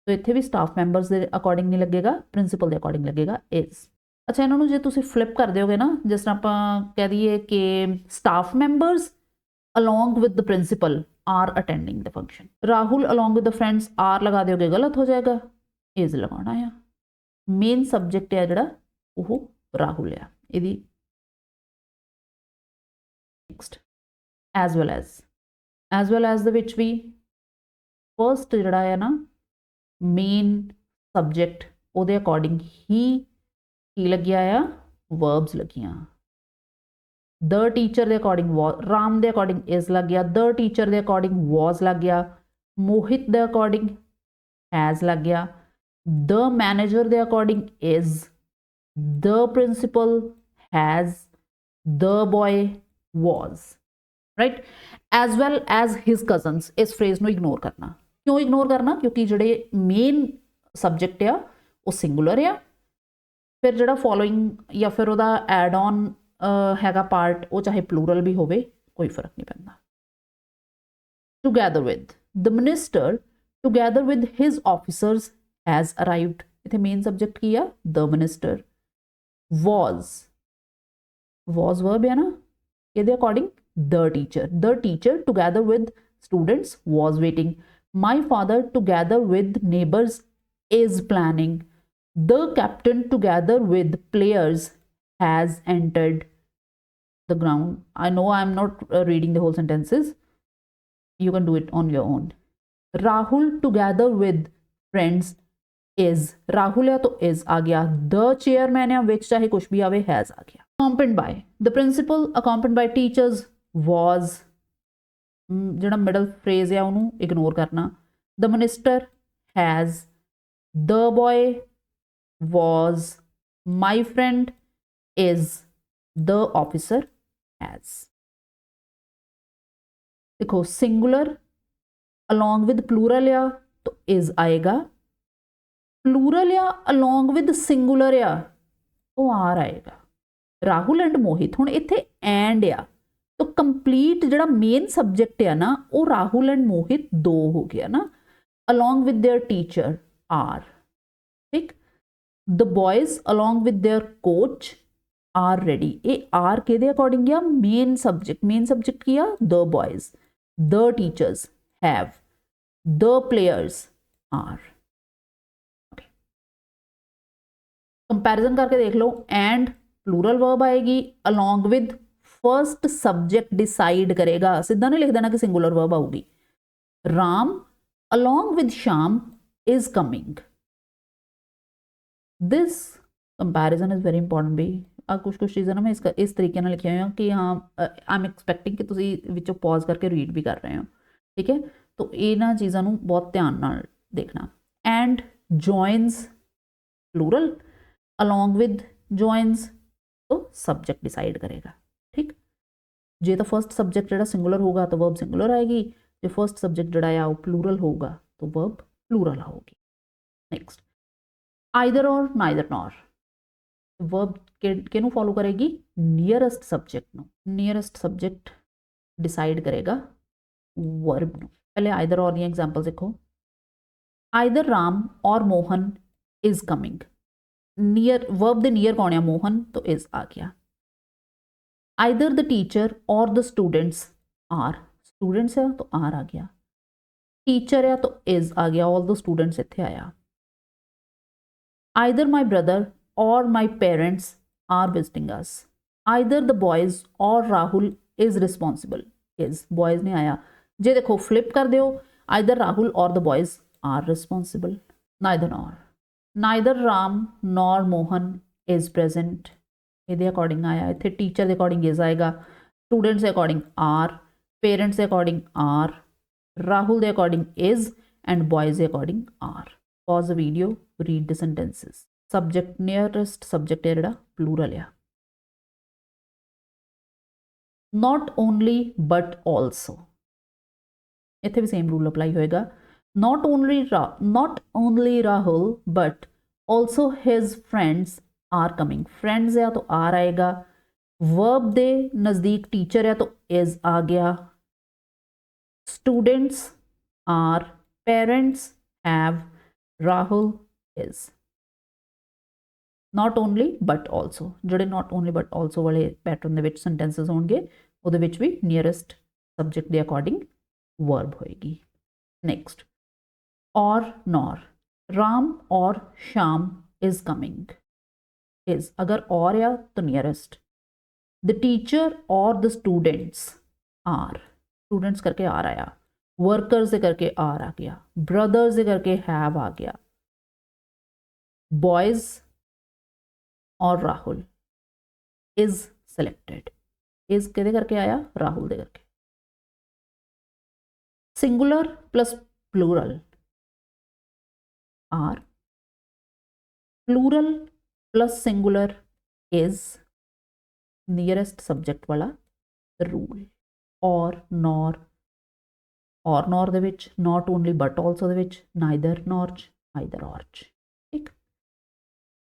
तो ਇੱਥੇ ਵੀ staff members ਦੇ according ਨਹੀਂ ਲੱਗੇਗਾ, principal ਦੇ according ਲੱਗੇਗਾ is। ਅੱਛਾ, ਇਹਨਾਂ ਨੂੰ ਜੇ ਤੁਸੀਂ ਫਲਿਪ ਕਰ ਦਿਓਗੇ ਨਾ, ਜਿਸ ਤਰ੍ਹਾਂ ਆਪਾਂ ਕਹਿ ਦਈਏ ਕਿ staff members along with the principal are attending the function. Rahul along with the friends are ਲਗਾ ਦਿਓਗੇ, ਗਲਤ ਹੋ ਜਾਏਗਾ, ਇਜ਼ ਲਗਾਉਣਾ ਆ। ਮੇਨ ਸਬਜੈਕਟ ਹੈ ਜਿਹੜਾ ਉਹ ਰਾਹੁਲ ਆ। ਇਹਦੀ ਨੈਕਸਟ ਐਜ਼ ਵੈਲ ਐਜ਼ ਦੇ ਵਿੱਚ ਵੀ ਫਸਟ ਜਿਹੜਾ ਹੈ ਨਾ ਮੇਨ ਸਬਜੈਕਟ, ਉਹਦੇ ਅਕੋਰਡਿੰਗ ਹੀ ਕੀ ਲੱਗਿਆ ਆ? ਵਰਬਸ ਲੱਗੀਆਂ। ਦ ਟੀਚਰ ਦੇ ਅਕੋਰਡਿੰਗ ਰਾਮ ਦੇ ਅਕੋਰਡਿੰਗ ਇਜ਼ ਲੱਗ ਗਿਆ, ਦ ਟੀਚਰ ਦੇ ਅਕੋਰਡਿੰਗ ਵਾਜ਼ ਲੱਗ ਗਿਆ, ਮੋਹਿਤ ਦੇ ਅਕੋਰਡਿੰਗ ਹੈਜ਼ ਲੱਗ ਗਿਆ, ਦ ਮੈਨੇਜਰ ਦੇ according is the principal has, the boy was, right, as well as his cousins। इस फ्रेज ਨੂੰ ਇਗਨੋਰ ਕਰਨਾ। ਕਿਉਂ ਇਗਨੋਰ ਕਰਨਾ? ਕਿਉਂਕਿ ਜਿਹੜੇ ਮੇਨ ਸਬਜੈਕਟ ਆ ਉਹ ਸਿੰਗੂਲਰ ਆ, ਫਿਰ ਜਿਹੜਾ ਫੋਲੋਇੰਗ ਜਾਂ ਫਿਰ ਉਹਦਾ ਐਡ ਔਨ ਹੈਗਾ ਪਾਰਟ, ਉਹ ਚਾਹੇ ਪਲੂਰਲ ਵੀ ਹੋਵੇ, ਕੋਈ ਫਰਕ ਨਹੀਂ ਪੈਂਦਾ। together with, the minister together with his officers has arrived। इथे मेन सब्जेक्ट की है the minister। was verb है ना, ये according the teacher together with students was waiting। my father together with neighbors is planning। the captain together with players has entered the ground। I know I'm not reading the whole sentences, you can do it on your own। Rahul together with friends is, Rahul है तो is आ गया, the chairman या which चाहे कुछ भी आवे has आ गया। accompanied by, the principal accompanied by teachers was, ਜਿਹੜਾ middle phrase है ਉਹਨੂੰ ignore करना। the minister has, the boy was, my friend is, the officer has। देखो सिंगुलर अलॉन्ग विद प्लूरल या तो इज आएगा, प्लूरल या अलॉन्ग विद सिंगुलर या तो आर आएगा। राहुल एंड मोहित, हुण इत्थे एंड आ तो कंप्लीट जिहड़ा मेन सब्जेक्ट है ना वो राहुल एंड मोहित दो हो गया ना, along with their teacher are, ठीक। The boys along with their coach are ready, ये आर के अकॉर्डिंग गया मेन सब्जेक्ट किया the boys, the teachers have, the players are। okay, comparison करके देख लो। एंड प्लूरल वर्ब आएगी, along with first subject decide करेगा, सीधा नहीं लिख देना कि सिंगुलर वर्ब आऊगी। Ram along with Shyam is coming। this comparison is very important भी। कुछ चीज़ें ना मैं इसका इस तरीके ਨਾਲ लिखी हुई हूँ कि हाँ आई एम एक्सपैक्टिंग कि ਤੁਸੀਂ ਵਿੱਚੋਂ ਪੌਜ਼ ਕਰਕੇ ਰੀਡ ਵੀ ਕਰ ਰਹੇ ਹੋ, ਠੀਕ ਹੈ। तो ਇਹਨਾਂ ਚੀਜ਼ਾਂ ਨੂੰ ਬਹੁਤ ਧਿਆਨ ਨਾਲ ਦੇਖਣਾ। And joins plural, along with joins तो सब्जेक्ट डिसाइड करेगा, ठीक। जे तो फर्स्ट सब्जेक्ट जो सिंगुलर होगा तो वर्ब सिंगुलर आएगी, जो फर्स्ट सब्जेक्ट जोड़ा वो प्लूरल होगा तो वर्ब प्लूरल होगी। नेक्स्ट आइदर और नाइदर नॉर, वर्ब किनू फॉलो करेगी? नियरेस्ट सब्जेक्ट नो, नियरेस्ट सब्जेक्ट डिसाइड करेगा वर्ब नो। पहले आइदर और दी एग्जांपल देखो। आइदर राम और Mohan is coming, near verb दे नियर कौन है? मोहन, तो इज आ गया। आइदर द टीचर और द स्टूडेंट्स आर, स्टूडेंट्स है तो आर आ गया। टीचर है तो इज आ गया, ऑल द स्टूडेंट्स इत्थे आया। Either my brother or my parents are visiting us, either the boys or Rahul is responsible, is boys नहीं आया। जे देखो फ्लिप कर दो, आइदर राहुल और the boys are responsible. Neither nor, neither Ram nor Mohan is present, ये according आया। इतने टीचर के अकॉर्डिंग इज आएगा, स्टूडेंट्स के अकॉर्डिंग आर, पेरेंट्स के अकॉर्डिंग आर, राहुल के अकॉर्डिंग इज एंड बॉयज के according are. Pause the video, read the sentences. Subject nearest subject है जोड़ा प्लूरल है। नॉट ओनली बट ऑल्सो, इतने भी सेम रूल अप्लाई होएगा। Not only Rahul but also his friends are coming, friends है तो are आएगा। वर्ब दे नज़दीक टीचर है तो इज आ गया। Students are, parents have, Rahul is. Not only but also, जोड़े नॉट ओनली बट ऑल्सो वाले पैटर्न के सेंटेंसेस होंगे वो भी नियरेस्ट सब्जेक्ट के अकॉर्डिंग वर्ब होएगी। नेक्स्ट और नॉर, राम और श्याम इज कमिंग, इज अगर और या तो नियरेस्ट। द टीचर और द स्टूडेंट्स आर, स्टूडेंट्स करके आर आया। वर्कर्स से करके आर आ गया। ब्रदर्स से करके हैव आ गया। Boys or Rahul is selected, is के करके आया? राहुल दे करके। Singular plus plural are, plural plus singular is nearest subject ਵਾਲਾ ਰੂਲ। ਔਰ ਨੌਰ ਦੇ ਵਿੱਚ ਨਾਟ ਓਨਲੀ ਬਟ ਆਲਸੋ ਦੇ ਵਿੱਚ ਨਾਈਦਰ ਨੌਰ ਚ ਆਈਦਰ ਔਰ ਚ। ਠੀਕ,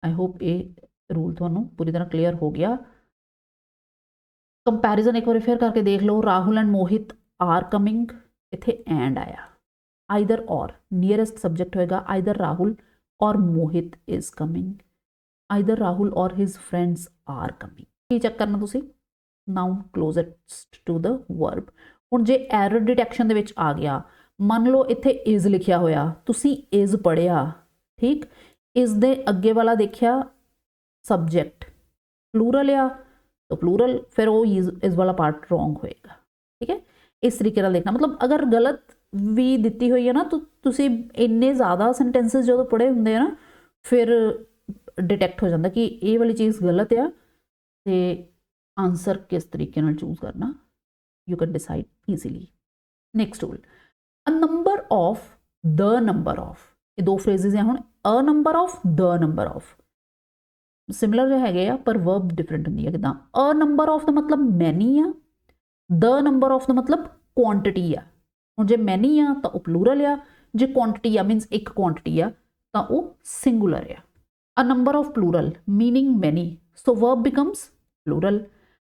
ਆਈ ਹੋਪ ਇਹ ਰੂਲ ਤੁਹਾਨੂੰ ਪੂਰੀ ਤਰ੍ਹਾਂ ਕਲੀਅਰ ਹੋ ਗਿਆ। ਕੰਪੈਰੀਜ਼ਨ ਇੱਕ ਵਾਰੀ ਫਿਰ ਕਰਕੇ ਦੇਖ ਲਓ। Rahul and Mohit are coming, ਇੱਥੇ ਐਂਡ ਆਇਆ। ਆਈਦਰ ਔਰ ਨੀਅਰੈਸਟ ਸਬਜੈਕਟ ਹੋਏਗਾ either Rahul or Mohit is coming, either Rahul or his friends are coming. ਕੀ ਚੈੱਕ ਕਰਨਾ ਤੁਸੀਂ? Noun closest to the verb. ਹੁਣ ਜੇ ਐਰਰ ਡਿਟੈਕਸ਼ਨ ਦੇ ਵਿੱਚ ਆ ਗਿਆ, ਮੰਨ ਲਓ ਇੱਥੇ ਇਜ਼ ਲਿਖਿਆ ਹੋਇਆ, ਤੁਸੀਂ ਇਜ਼ ਪੜ੍ਹਿਆ, ਠੀਕ, ਇਜ਼ ਦੇ ਅੱਗੇ ਵਾਲਾ ਦੇਖਿਆ ਸਬਜੈਕਟ ਪਲੂਰਲ ਆ ਤਾਂ ਪਲੂਰਲ, ਫਿਰ ਉਹ ਇਜ਼ ਵਾਲਾ ਪਾਰਟ ਰੋਂਗ ਹੋਏਗਾ। ਠੀਕ ਹੈ, ਇਸ ਤਰੀਕੇ ਨਾਲ ਦੇਖਣਾ। ਮਤਲਬ ਅਗਰ ਗਲਤ ਵੀ ਦਿੱਤੀ ਹੋਈ ਹੈ ਨਾ, ਤਾਂ ਤੁਸੀਂ ਇੰਨੇ ਜ਼ਿਆਦਾ ਸੈਂਟੈਂਸਸ ਜਦੋਂ ਪੜ੍ਹੇ ਹੁੰਦੇ ਆ ਨਾ, ਫਿਰ ਡਿਟੈਕਟ ਹੋ ਜਾਂਦਾ ਕਿ ਇਹ ਵਾਲੀ ਚੀਜ਼ ਗਲਤ ਆ, ਤੇ ਆਂਸਰ ਕਿਸ ਤਰੀਕੇ ਨਾਲ ਚੂਜ਼ ਕਰਨਾ, you can decide easily. Next rule, a number of, the number of, ਇਹ ਦੋ ਫਰੇਜ਼ਸ ਆ। ਹੁਣ a number of, the number of similar ਜਿਹੇ ਹੈਗੇ ਆ, ਪਰ ਵਰਬ ਡਿਫਰੈਂਟ ਹੁੰਦੀ ਹੈ। ਕਿੱਦਾਂ? ਅ ਨੰਬਰ ਆਫ ਦਾ ਮਤਲਬ ਮੈਨੀ ਆ, ਦ ਨੰਬਰ ਆਫ ਦਾ ਮਤਲਬ ਕੁਆਂਟਿਟੀ ਆ। ਹੁਣ ਜੇ ਮੈਨੀ ਆ ਤਾਂ ਉਹ ਪਲੂਰਲ ਆ, ਜੇ ਕੁਆਂਟਿਟੀ ਆ ਮੀਨਸ ਇੱਕ ਕੁਆਂਟਿਟੀ ਆ ਤਾਂ ਉਹ ਸਿੰਗੂਲਰ ਆ। ਅ ਨੰਬਰ ਆਫ ਪਲੂਰਲ ਮੀਨਿੰਗ ਮੈਨੀ, so verb becomes plural.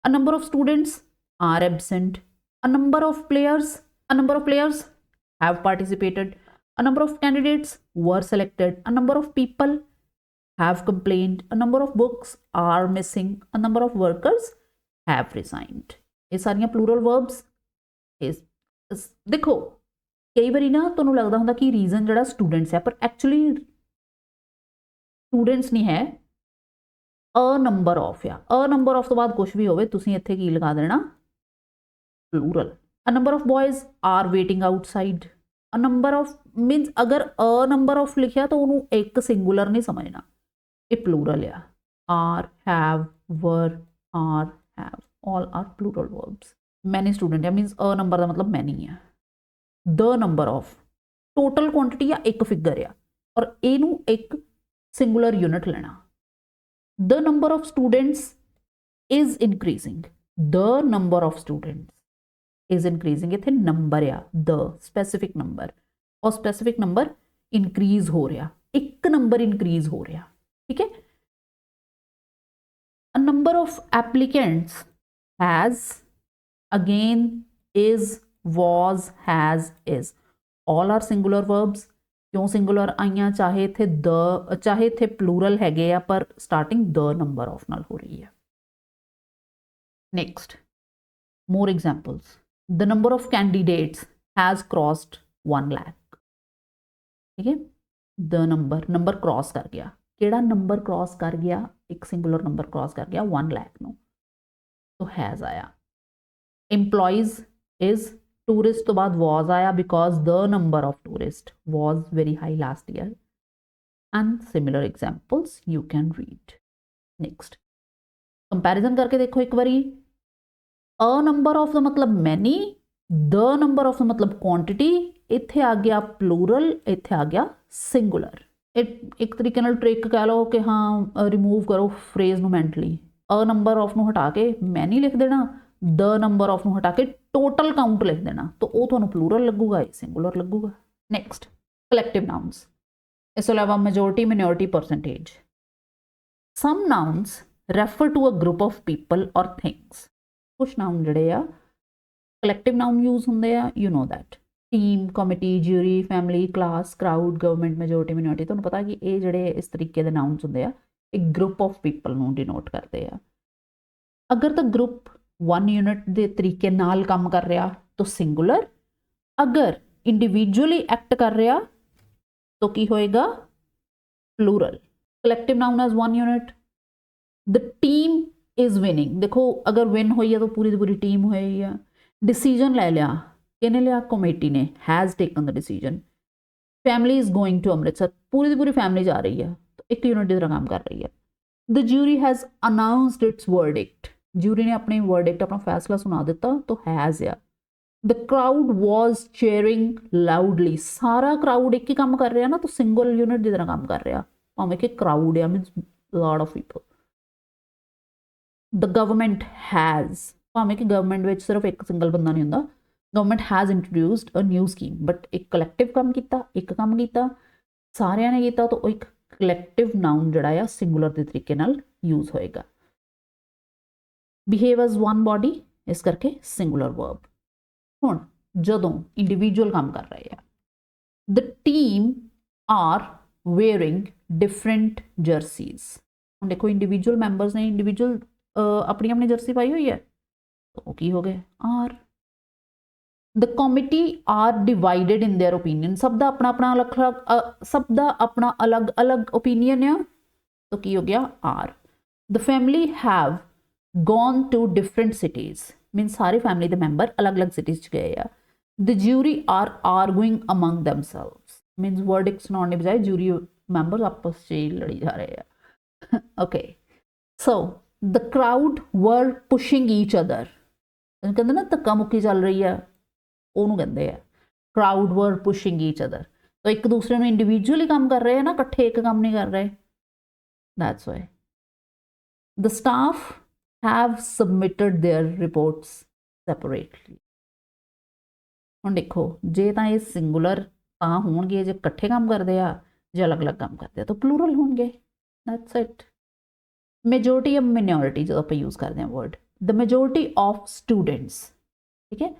A number of students are absent. A number of players have participated. A number of candidates were selected. A number of people have complained. A number of books are missing. A number of workers have resigned. ਇਹ ਸਾਰੀਆਂ plural verbs। ਦੇਖੋ ਕਈ ਵਾਰੀ ਨਾ ਤੁਹਾਨੂੰ ਲੱਗਦਾ ਹੁੰਦਾ ਕਿ ਰੀਜ਼ਨ ਜਿਹੜਾ ਸਟੂਡੈਂਟਸ ਹੈ, ਪਰ ਐਕਚੁਅਲੀ ਸਟੂਡੈਂਟਸ ਨਹੀਂ ਹੈ, ਅ ਨੰਬਰ ਆਫ ਆ। ਅ ਨੰਬਰ ਆਫ ਤੋਂ ਬਾਅਦ ਕੁਛ ਵੀ ਹੋਵੇ, ਤੁਸੀਂ ਇੱਥੇ ਕੀ ਲਗਾ ਦੇਣਾ? Plural. A number of boys are waiting outside. A number of means ਅਗਰ ਅ ਨੰਬਰ ਆਫ ਲਿਖਿਆ ਤਾਂ ਉਹਨੂੰ ਇੱਕ ਸਿੰਗੂਲਰ ਨਹੀਂ ਸਮਝਣਾ, ਇਹ ਪਲੂਰਲ ਆ। Are, have, were, are, have, all are plural verbs. Many student ਆ ਮੀਨਸ ਅ ਨੰਬਰ ਦਾ ਮਤਲਬ ਮੈਨੀ ਆ। The number of total quantity ਆ, ਇੱਕ ਫਿਗਰ ਆ, ਔਰ ਇਹਨੂੰ ਇੱਕ ਸਿੰਗੂਲਰ ਯੂਨਿਟ ਲੈਣਾ। The number of students is increasing. The number of students is increasing. ਇੱਥੇ ਨੰਬਰ ਆ, the specific number, ਔਰ specific number increase ਹੋ ਰਿਹਾ, ਇੱਕ ਨੰਬਰ increase ਹੋ ਰਿਹਾ। ਠੀਕ ਹੈ। A number of applicants has, again, is, was, has, is, all are singular verbs। ਕਿਉਂ ਸਿੰਗੂਲਰ ਆਈਆਂ? ਚਾਹੇ ਇੱਥੇ ਦ, ਚਾਹੇ ਇੱਥੇ ਪਲੂਰਲ ਹੈਗੇ ਆ, ਪਰ ਸਟਾਰਟਿੰਗ ਦ ਨੰਬਰ ਆਫ ਨਾਲ ਹੋ ਰਹੀ ਹੈ। Next, more examples. The number of candidates has ਕ੍ਰੋਸਡ 1 lakh. ਠੀਕ ਹੈ, ਦ ਨੰਬਰ ਕ੍ਰੋਸ ਕਰ ਗਿਆ। ਕਿਹੜਾ ਨੰਬਰ ਕ੍ਰੋਸ ਕਰ ਗਿਆ? ਇੱਕ ਸਿੰਗੂਲਰ ਨੰਬਰ ਕ੍ਰੋਸ ਕਰ ਗਿਆ 1 ਲੱਖ ਨੂੰ, तो हैज़ आया। एम्प्लॉयज़ इज, टूरिस्ट तो बाद was आया because the number of tourist was very high last year, and similar examples you can read. Next, comparison करके देखो एक बारी। a number of दा मतलब many, the number of दा मतलब quantity, इत्थे आ गया plural, इत्थे आ गया singular। एक तरीके नाल ट्रिक कह लो कि हाँ रिमूव करो फ्रेज नूं मैंटली। अ नंबर ऑफ नूं हटा के मैनी लिख देना, द नंबर ऑफ नूं हटा के टोटल काउंट लिख देना, तो वो तुहानूं प्लूरल लगूगा, ये सिंगुलर लगूगा। Next, collective nouns. इस तो इलावा majority, minority, percentage. Some nouns refer to a group of people or things. कुछ नाउन जिहड़े आ कलैक्टिव नाउन यूज हुंदे आ, you know that. Team, committee, jury, family, class, crowd, government, majority, minority. तुहानूं पता कि ये जिहड़े इस तरीके दे नाउन्स हुंदे आ, एक ग्रुप ऑफ पीपल नूं डिनोट करते हैं। अगर तो ग्रुप 1 यूनिट के तरीके नाल काम कर रहा तो सिंगुलर, अगर इंडिविजुअली एक्ट कर रहा तो की होएगा? Plural. Collective noun as 1 unit. The team is winning, देखो अगर विन हुई है तो पूरी दी पूरी टीम हुई है। डिसीजन ले लिया, किने लिया? कमेटी ने, has taken the decision. Family is going to Amritsar, पूरी दी पूरी फैमिली जा रही है, एक यूनिट की तरह काम कर रही है। The jury has announced it's verdict, jury ने अपनी वर्डिक्ट, अपना फैसला सुना दिता, तो हैज़ या। The crowd was cheering loudly, सारा क्राउड एक ही काम कर रहा ना, तो सिंगल यूनिट की तरह काम कर रहा, भावें कि क्राउड या मीनस lot of people. The government has, ਭਾਵੇਂ ਕਿ ਗਵਰਨਮੈਂਟ ਵਿੱਚ ਸਿਰਫ ਇੱਕ ਸਿੰਗਲ ਬੰਦਾ ਨਹੀਂ ਹੁੰਦਾ, government has introduced a new scheme, but ਇੱਕ ਕਲੈਕਟਿਵ ਕੰਮ ਕੀਤਾ, ਇੱਕ ਕੰਮ ਕੀਤਾ, ਸਾਰਿਆਂ ਨੇ ਕੀਤਾ, ਤਾਂ ਉਹ ਇੱਕ ਕਲੈਕਟਿਵ ਨਾउन ਜਿਹੜਾ ਆ ਸਿੰਗੂਲਰ ਦੇ ਤਰੀਕੇ ਨਾਲ ਯੂਜ਼ ਹੋਏਗਾ। ਬਿਹੇਵ ਐਜ਼ ਵਨ ਬੋਡੀ, ਇਸ ਕਰਕੇ ਸਿੰਗੂਲਰ ਵਰਬ। ਹੁਣ ਜਦੋਂ ਇੰਡੀਵਿਜੂਅਲ ਕੰਮ ਕਰ ਰਹੇ ਆ, the team are wearing different jerseys. ਹੁਣ ਦੇਖੋ ਇੰਡੀਵਿਜੂਅਲ ਮੈਂਬਰਸ ਨੇ ਇੰਡੀਵਿਜੂਅਲ ਆਪਣੀ ਆਪਣੀ ਜਰਸੀ ਪਾਈ ਹੋਈ ਹੈ, ਉਹ ਕੀ ਹੋ ਗਏ, are. The committee are divided in their opinion, ਸਭ ਦਾ ਆਪਣਾ ਆਪਣਾ ਅਲੱਗ, ਸਭ ਦਾ ਆਪਣਾ ਅਲੱਗ ਅਲੱਗ ਓਪੀਨੀਅਨ ਆ, ਤਾਂ ਕੀ ਹੋ ਗਿਆ, are. The family have gone to different cities, mean ਸਾਰੇ ਫੈਮਿਲੀ ਦੇ ਮੈਂਬਰ ਅਲੱਗ ਅਲੱਗ ਸਿਟੀਜ਼ 'ਚ ਗਏ ਆ। The jury are arguing among themselves, means verdict ਸੁਣਾਉਣ ਦੀ ਬਜਾਏ ਜੂਰੀ ਮੈਂਬਰ ਆਪਸ 'ਚ ਹੀ ਲੜੀ ਜਾ ਰਹੇ ਆ। ਓਕੇ, ਸੋ ਦ ਕਰਾਊਡ ਵਰ ਪੁਸ਼ਿੰਗ ਈਚ ਅਦਰ, ਕਹਿੰਦੇ ਨਾ ਧੱਕਾ ਮੁੱਕੀ ਚੱਲ ਰਹੀ ਆ, ਉਹਨੂੰ ਕਹਿੰਦੇ ਆ ਕਰਾਊਡ ਵਰ ਪੁਸ਼ਿੰਗ ਈਚ ਅਦਰ। ਤਾਂ ਇੱਕ ਦੂਸਰੇ ਨੂੰ ਇੰਡੀਵਿਜੂਅਲੀ ਕੰਮ ਕਰ ਰਹੇ ਆ ਨਾ, ਇਕੱਠੇ ਇੱਕ ਕੰਮ ਨਹੀਂ ਕਰ ਰਹੇ, that's why. The staff have submitted their reports separately. ਹੁਣ ਦੇਖੋ ਜੇ ਤਾਂ ਇਹ ਸਿੰਗੂਲਰ ਤਾਂ ਹੋਣਗੇ ਜੇ ਇਕੱਠੇ ਕੰਮ ਕਰਦੇ ਆ, ਜੇ ਅਲੱਗ ਅਲੱਗ ਕੰਮ ਕਰਦੇ ਆ ਤਾਂ ਪਲੂਰਲ ਹੋਣਗੇ, ਦੈਟਸ ਇਟ। ਮੈਜੋਰਟੀ ਜਾਂ ਮਿਨੋਰਿਟੀ ਜਦੋਂ ਆਪਾਂ ਯੂਜ਼ ਕਰਦੇ ਹਾਂ word, the majority of students, ਠੀਕ ਹੈ।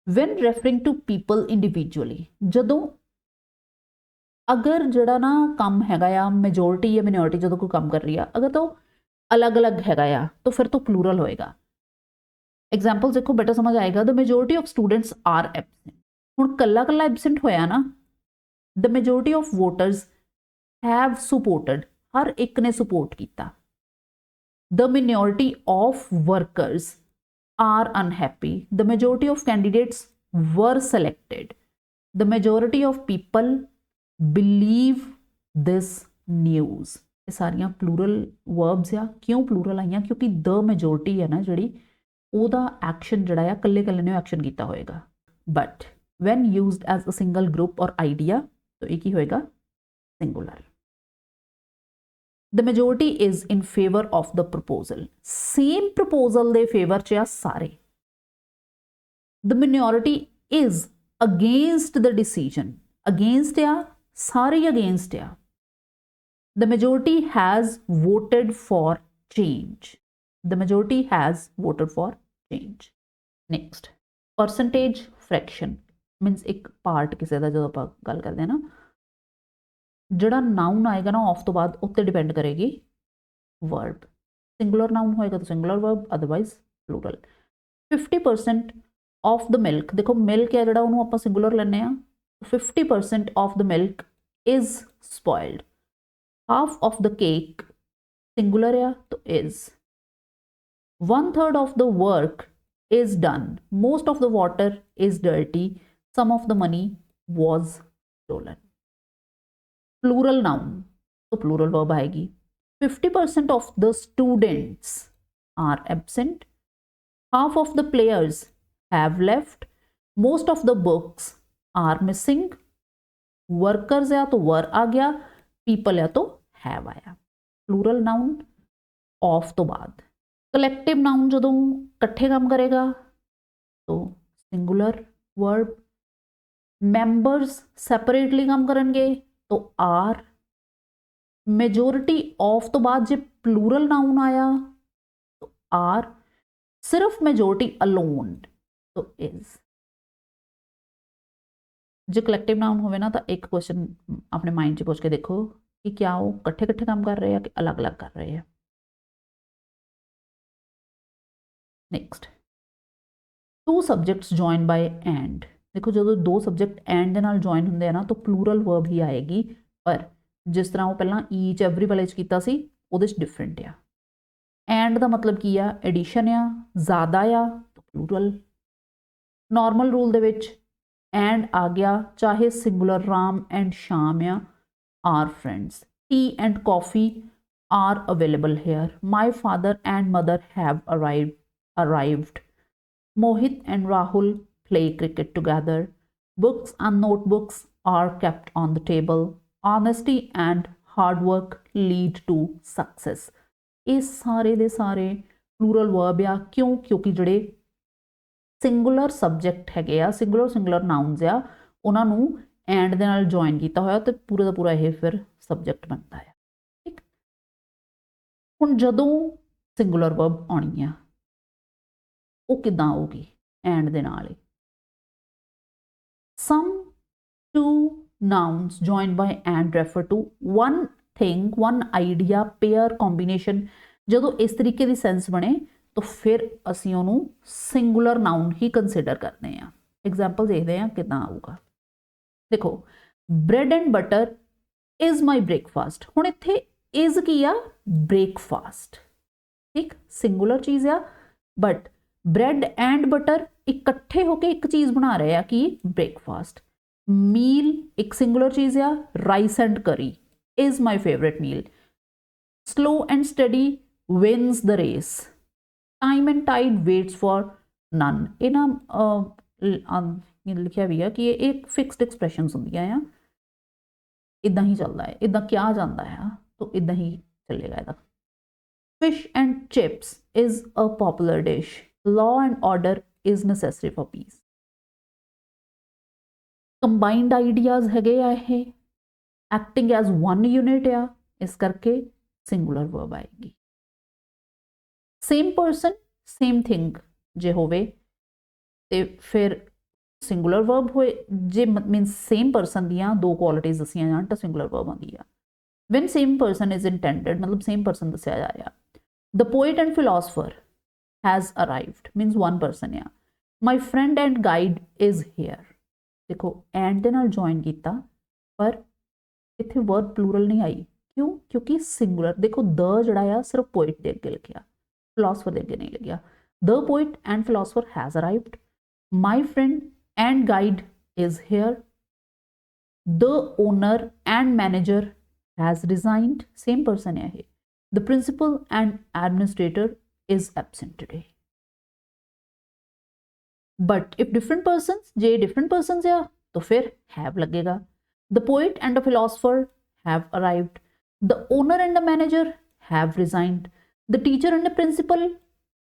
When referring to people individually, ਜਦੋਂ ਅਗਰ ਜਿਹੜਾ ਨਾ ਕੰਮ ਹੈਗਾ ਆ ਮੈਜੋਰਟੀ ਜਾਂ ਮਿਨੋਰਿਟੀ ਜਦੋਂ ਕੋਈ ਕੰਮ ਕਰ ਰਹੀ ਆ, ਅਗਰ ਤਾਂ ਅਲੱਗ ਅਲੱਗ ਹੈਗਾ ਆ ਤਾਂ ਫਿਰ ਤੋਂ ਪਲੂਰਲ ਹੋਏਗਾ। ਐਗਜ਼ਾਮਪਲ ਦੇਖੋ ਬੈਟਰ ਸਮਝ ਆਏਗਾ। The majority of students are absent, ਹੁਣ ਕੱਲਾ ਕੱਲਾ ਐਬਸੈਂਟ ਹੋਇਆ ਨਾ। The majority of voters have supported, ਹਰ ਇੱਕ ਨੇ ਸਪੋਰਟ ਕੀਤਾ। The minority of workers are unhappy, the majority of candidates were selected, the majority of people believe this news। ਇਹ ਸਾਰੀਆਂ ਪਲੂਰਲ ਵਰਬਸ ਆ। ਕਿਉਂ ਪਲੂਰਲ ਆਈਆਂ? ਕਿਉਂਕਿ ਦ ਮੈਜੋਰਟੀ ਹੈ ਨਾ ਜਿਹੜੀ, ਉਹਦਾ ਐਕਸ਼ਨ ਜਿਹੜਾ ਆ ਕੱਲੇ ਕੱਲੇ ਨੇ ਐਕਸ਼ਨ ਕੀਤਾ ਹੋਏਗਾ। But when used as a single group or idea, ਤਾਂ ਇਹ ਕੀ ਹੋਏਗਾ, singular. The majority is in favor of the proposal, same proposal ਦੇ favor 'ਚ ਆ ਸਾਰੇ। The minority is against the decision, against ਆ, ਸਾਰੇ against ਆ। The majority has voted for change, the majority has voted for change। Next, percentage fraction means ਇੱਕ part ਕਿਸੇ ਦਾ ਜਦੋਂ ਆਪਾਂ ਗੱਲ ਕਰਦੇ ਹਾਂ ਨਾ, ਜਿਹੜਾ ਨਾउन ਆਏਗਾ ਨਾ ਆਫ ਤੋਂ ਬਾਅਦ ਉੱਤੇ ਡਿਪੈਂਡ ਕਰੇਗੀ ਵਰਬ। ਸਿੰਗੂਲਰ ਨਾउन ਹੋਏਗਾ ਤਾਂ singular verb, otherwise plural. 50% of the milk, ਦੇਖੋ ਮਿਲਕ ਹੈ ਜਿਹੜਾ ਉਹਨੂੰ ਆਪਾਂ ਸਿੰਗੂਲਰ ਲੈਂਦੇ ਆ। 50% of the milk is spoiled. Half of the cake singular ਆ ਤਾਂ is. 1/3 of the work is done. Most of the water is dirty. Some of the money was stolen. Plural noun तो plural verb आएगी। 50% of the students are absent, half of the players have left, most of the books are missing, workers या तो were आ गया, people या तो have आया। Plural noun of तो बाद। कलैक्टिव नाउन जदों इकट्ठे काम करेगा तो सिंगुलर वर्ब। मैंबर्स सैपरेटली काम करेंगे तो आर। मेजोरिटी ऑफ तो बाद जो प्लूरल नाउन आया तो आर। सिर्फ मेजोरिटी अलोन तो इज। जो कलैक्टिव नाउन होवे ना तो एक क्वेश्चन अपने माइंड च पूछ के देखो कि क्या वो कट्ठे कट्ठे काम कर रहे हैं कि अलग अलग कर रहे हैं। Next, two subjects join by and. देखो जो दो सब्जेक्ट एंड दे नाल जॉइन होंदे हैं ना तो प्लूरल वर्ब ही आएगी, पर जिस तरह वो पहला ईच एवरी वाले च कीता सी उहदे च डिफरेंट आ। एंड दा मतलब की आ, एडिशन आ, ज़्यादा आ तो प्लूरल। नॉर्मल रूल दे विच एंड आ गया चाहे सिंगुलर राम एंड श्याम आ, are friends. Tea and coffee are available here. My father and mother have arrived. Mohit and Rahul play cricket together. Books and notebooks are kept on the table. Honesty and hard work lead to success. ये सारे दे सारे plural verb आ, क्यों? क्योंकि जिहड़े singular subject हैगे आ, singular nouns आ, उन्होंने and दे नाल जॉइन किया होया तो पूरा का पूरा यह फिर सबजैक्ट बनता है। ठीक, हुण जदों सिंगुलर वर्ब आनी आ वो किदां आऊगी? एंड दे नाल ही। सम to nouns joined by and refer to one thing, one idea, pair, combination। ਜਦੋਂ ਇਸ तरीके ਦੀ सेंस बने तो फिर ਅਸੀਂ ਉਹਨੂੰ singular noun ही कंसिडर करते हैं। एग्जाम्पल देखते हैं कितना आऊगा। देखो, bread and butter is my breakfast. हुण इत्थे इज की आ? ब्रेकफास्ट। ठीक, सिंगुलर चीज़ आ, बट ब्रेड एंड बटर इकट्ठे होके एक चीज़ बना रहे हैं कि ब्रेकफास्ट। मील एक सिंगुलर चीज़ आ, rice and curry is my favourite meal. Slow and steady wins the race. Time and tide waits for none. ये ना लिखा भी है कि ये एक फिक्सड एक्सप्रैशनस होंदियां आ, इदां ही चलता है, इदां क्या जाता है तो इदां ही चलेगा इहदा। Fish and chips is a popular dish. Law and order is necessary for peace. Combined ideas हैगे आ, ये एक्टिंग एज वन यूनिट आ, इस करके सिंगुलर वर्ब आएगी। सेम पर्सन सेम थिंग जे होवे ते फिर सिंगुलर वर्ब होए। जे मीनस सेम पर्सन दियां दो क्वालिटीज़ दसियां जान तो सिंगुलर वर्ब आती है। When same person is intended, मतलब सेम पर्सन दसिया जा रहा। The poet and philosopher has arrived means one person आ। My friend and guide is here. देखो, एंड दे नाल जॉइन किया पर इत्थे वर्ब प्लूरल नहीं आई, क्यों? क्योंकि सिंगुलर। देखो, द जड़ा आ सिर्फ पोइट दे अगे लिखिया, फिलोसफर दे अगे नहीं लिखिया। The poet and philosopher has arrived. My friend and guide is here. The owner and manager has resigned, same person है ये। The principal and administrator is absent today. But if different person, जे different person आ तो फिर have लगेगा। The poet and the philosopher have arrived. The owner and the manager have resigned. The teacher and the principal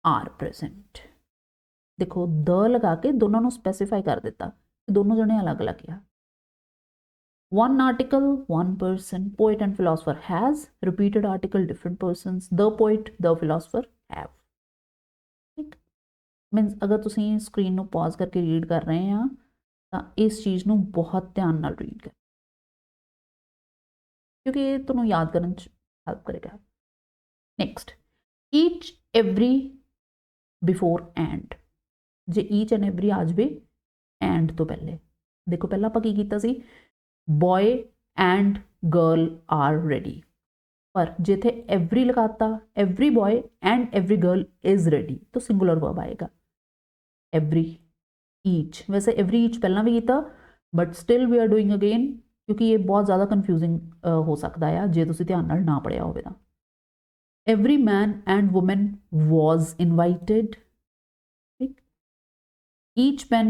are present. देखो, the लगा के दोनों को स्पेसिफाई कर दिता, दोनों जने अलग अलग आ। One article one person, poet and philosopher has. Repeated article different persons, the poet the philosopher have. ठीक, मीनस अगर तुम स्क्रीन ਨੂੰ पॉज करके रीड कर रहे हैं तो इस चीज़ ਨੂੰ बहुत ध्यान नाल रीड कर, क्योंकि ये तुम्हें याद करने च हेल्प करेगा। Next, each every before and. जे ईच एंड एवरी आ जाए एंड तो पहले। देखो, पहला आपां की कीता सी, boy and girl are ready, पर जे थे एवरी लगाता, every boy and every girl is ready, तो सिंगुलर वर्ब आएगा एवरी ईच। वैसे एवरी ईच पहला भी किया, but still we are doing again, क्योंकि ये बहुत ज़्यादा कन्फ्यूजिंग हो सकता है जे तुसीं ध्यान नाल ना पढ़िया होवे तां। Every man and woman was invited. ठीक, each pen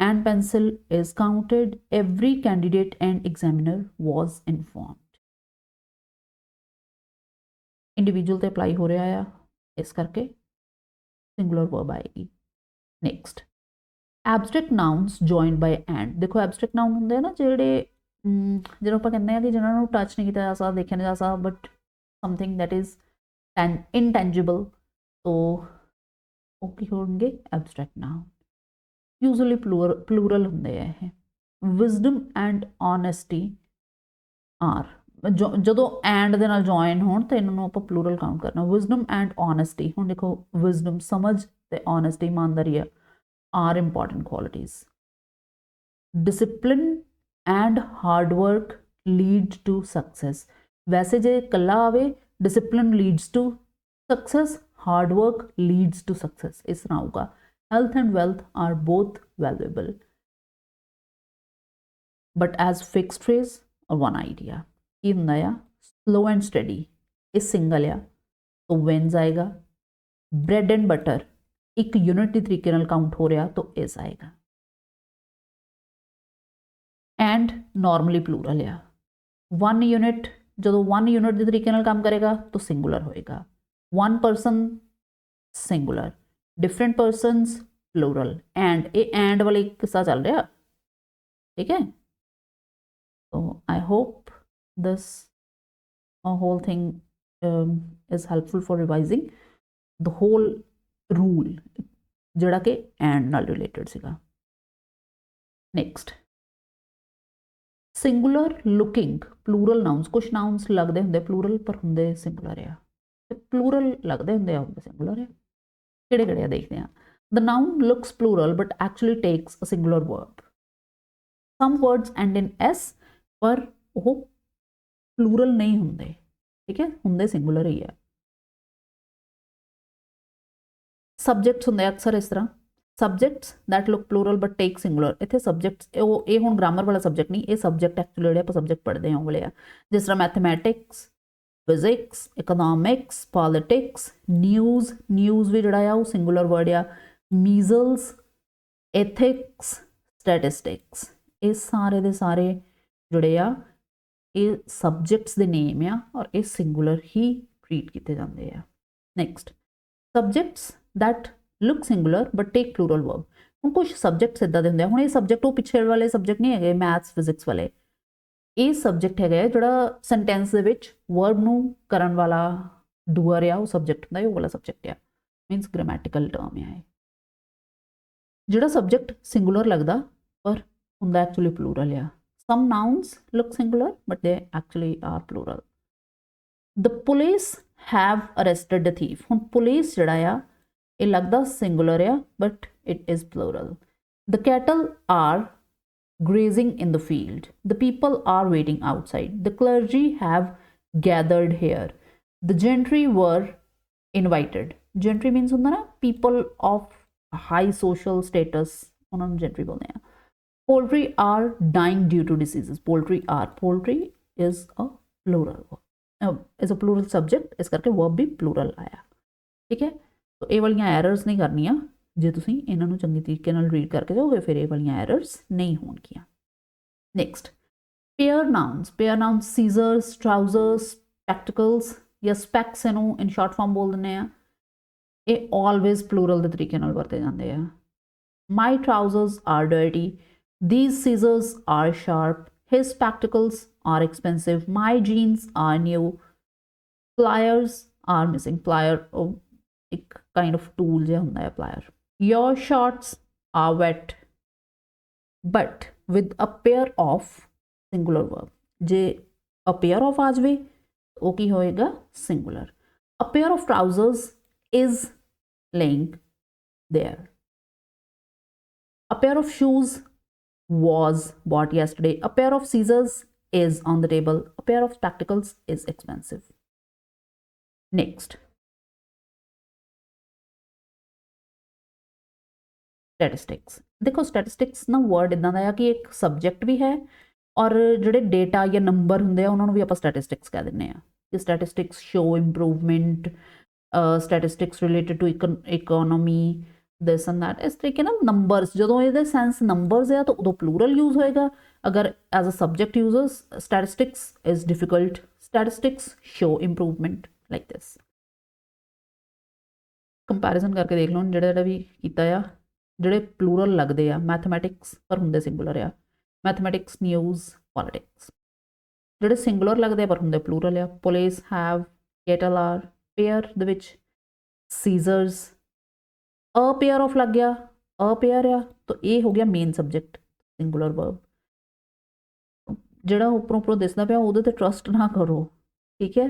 and pencil is counted. Every candidate and examiner was informed. Individual ते अप्लाई हो रहा है, इस करके सिंगुलर वर्ब आएगी। Next, abstract nouns joined by and. देखो, एब्स्ट्रैक्ट नाउन होंगे ना जेडे जिन्होंने आप कहते हैं कि जिन्होंने टच नहीं किया जा सकता, देखा नहीं जा सकता, but something that is intangible, तो वो की होंगे एब्स्ट्रैक्ट नाउन। यूजुअली प्लूरल होंगे ये। विजडम एंड ऑनेस्टी आर, जो एंड दे नाल जॉइन होण तो इन्होंने आप प्लूरल काउंट करना। विजडम एंड ऑनेस्टी, हुण देखो, विजडम समझ ते ऑनेस्टी ईमानदारी are important qualities. Discipline and hard work lead to success. वैसे जे कला आवे, discipline leads to success, hard work leads to success, इस तरह होगा। Health and wealth are both valuable, but as fixed phrase or one idea. ये होंदा आ स्लो एंड स्टडी, इस सिंगल आ तो विन्स आएगा। ब्रेड एंड बटर एक यूनिट तरीके नाल काउंट हो रहा तो इस आएगा। एंड नॉर्मली प्लूरल आ, वन यूनिट ਜਦੋਂ 1 यूनिट ਦੇ ਤਰੀਕੇ ਨਾਲ ਕੰਮ ਕਰੇਗਾ ਤਾਂ ਸਿੰਗੂਲਰ ਹੋਏਗਾ। 1 person singular, different persons plural, and ये and वाले किस्सा चल रहा, ठीक है। तो I hope this whole thing is helpful for revising the whole rule ਜਿਹੜਾ ਕਿ and ਨਾਲ related ਸੀਗਾ। next, singular looking plural nouns, कुछ nouns लगते होंगे plural पर होंगे singular आ, plural लगते होंगे singular आ, किहड़े किहड़े देखते हैं। The noun looks plural but actually takes a singular verb. Some words end in s पर वो plural नहीं होंगे, ठीक है, होंगे singular ही है। Subjects होंगे अक्सर इस तरह, subjects that look plural but take singular, इत्थे subjects ये हुण grammar वाला subject नहीं, ये subject actually जिहड़े आपां subject पढ़दे हां वाले आ, जिस तरह mathematics, physics, economics, politics, news भी जिहड़ा आ वो singular word आ, measles, ethics, statistics, ये सारे दे सारे जुड़े आ, ये subjects दे name आ और ये singular ही treat कीते जांदे आ। next, subjects that look singular but take plural verb, ਹੁਣ कुछ subjects इदां दे हुंदे आ, ਹੁਣ ये subject वो पिछे वाले subject नहीं है मैथ्स फिजिक्स वाले, ये subject है जिहड़ा sentence दे विच verb नूं करन वाला doer आ वो subject हुंदा है, वो वाला subject आ, means grammatical term है। जिहड़ा subject singular लगदा पर हुंदा actually plural uh. Some nouns look singular but they actually are plural. The police have arrested the thief, ਹੁਣ police जिहड़ा आ ये लगदा singular uh but it is plural. The cattle are grazing in the field. The people are waiting outside. The clergy have gathered here. The gentry were invited. Gentry means ਹੁੰਦਾ ना people of high social status, ਉਹਨਾਂ ਨੂੰ gentry बोलते हैं। Poultry are dying due to diseases. Poultry is a plural, is a plural subject, इस करके verb भी plural आया, ठीक है। तो ये वालियां एरर्स नहीं करनियां, जे तुसीं इन्हां नूं चंगे तरीके नाल रीड करके जाओगे फिर ये वालियां एरर्स नहीं होणगियां। Next, pair nouns scissors, trousers, spectacles या स्पैक्स इनू इन शॉर्ट फॉर्म बोल दिंदे आ, ये ऑलवेज प्लूरल दे तरीके नाल वरते जांदे आ। My trousers are dirty, these scissors are sharp, his spectacles are expensive, my jeans are new, pliers are missing, plier एक kind of tool जिहा हुंदा है plier, your shorts are wet, but with a pair of singular verb, J a pair of आ जावे वो की होएगा singular। a pair of trousers is laying there, a pair of shoes was bought yesterday, a pair of scissors is on the table, a pair of spectacles is expensive। next, statistics। देखो statistics ना word इदां दा कि एक subject भी है और जिहड़े डेटा या नंबर हुंदे आ उन्हां नूं भी आपां statistics कह दिंदे आ कि statistics show improvement, statistics related to economy, this and that, इस तरीके ना नंबर्स जो ये सेंस नंबर्स है तो उदो प्लूरल यूज होएगा, अगर as a subject users statistics is difficult, statistics show improvement, like this. Comparison करके देख लो जेड़ा भी कीता आ, जेड़े प्लूरल लगते आ मैथमैटिक्स पर होंगे सिंगुलर आ, मैथमैटिक्स, न्यूज़, पॉलिटिक्स, जेड़े सिंगुलर लगते पर होंगे प्लूरल आ। Police have, cattle are, pair दे विच सीजर्स, अ पेयर ऑफ लग गया, अ पेयर आ तो ये हो गया मेन सब्जेक्ट सिंगुलर वर्ब। जिहड़ा उपरों उपरों दिसदा पिया उहदे ते ट्रस्ट ना करो, ठीक है।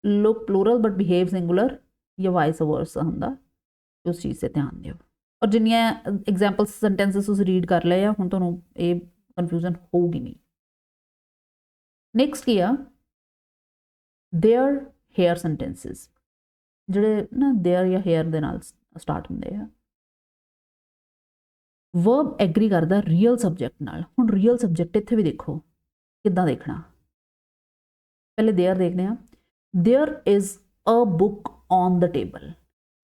Look plural but behave singular या वाइस वर्सा हुंदा, उस चीज़ से ध्यान दिओ। और जिन्नियां एग्जाम्पल्स सेंटेंसेस तुसीं रीड कर लए आ, हुण तुहानूं ये कन्फ्यूजन होगी नहीं। नेक्स्ट की आ देयर हेयर सेंटेंसेस, जिहड़े ना देयर या हेयर दे नाल स्टार्ट होंदे आ। वर्ब एग्री करदा रियल सब्जेक्ट नाल, हुण रियल सब्जेक्ट इत्थे भी देखो किद्दां देखना। पहले देयर देखते हैं, there is a book on the table,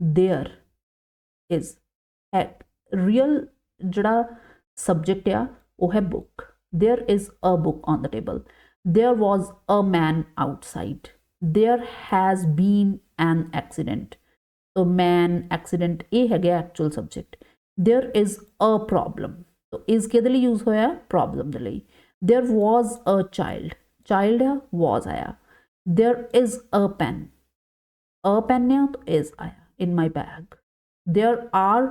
there is है रियल जिहड़ा सब्जेक्ट आ वो है book, there is a book on the table. there was a man outside, there has been an accident. तो man accident ये है actual subject. There is a problem, तो is किहदे लई यूज होया problem दे लई. There was a child, child है was आया. There is a pen है तो is आया in my bag. There are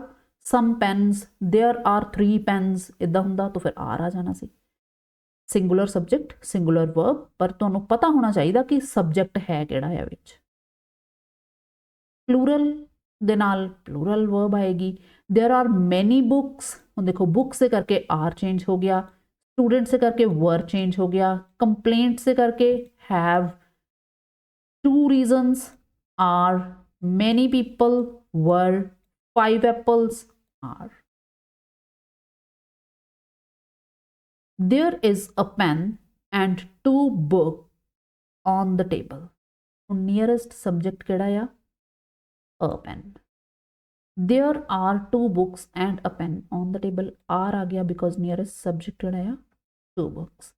some pens, there are 3 pens इदा हुंदा तो फिर are आ जाना सी. सिंगुलर सब्जेक्ट सिंगुलर वर्ब, पर तुहानूं पता होना चाहिए कि सब्जेक्ट है किहड़ा है विच. प्लूरल दे नाल प्लूरल वर्ब आएगी. देयर आर मैनी बुक्स, हुण देखो बुक से करके आर चेंज हो गया, स्टूडेंट से करके वर चेंज हो गया, कंप्लेंट से करके have, 2 reasons are, many people were, 5 apples are. There is a pen and 2 books on the table. Nearest subject केड़ा या a pen. There are 2 books and a pen on the table. R आ गया because nearest subject केड़ा या 2 books.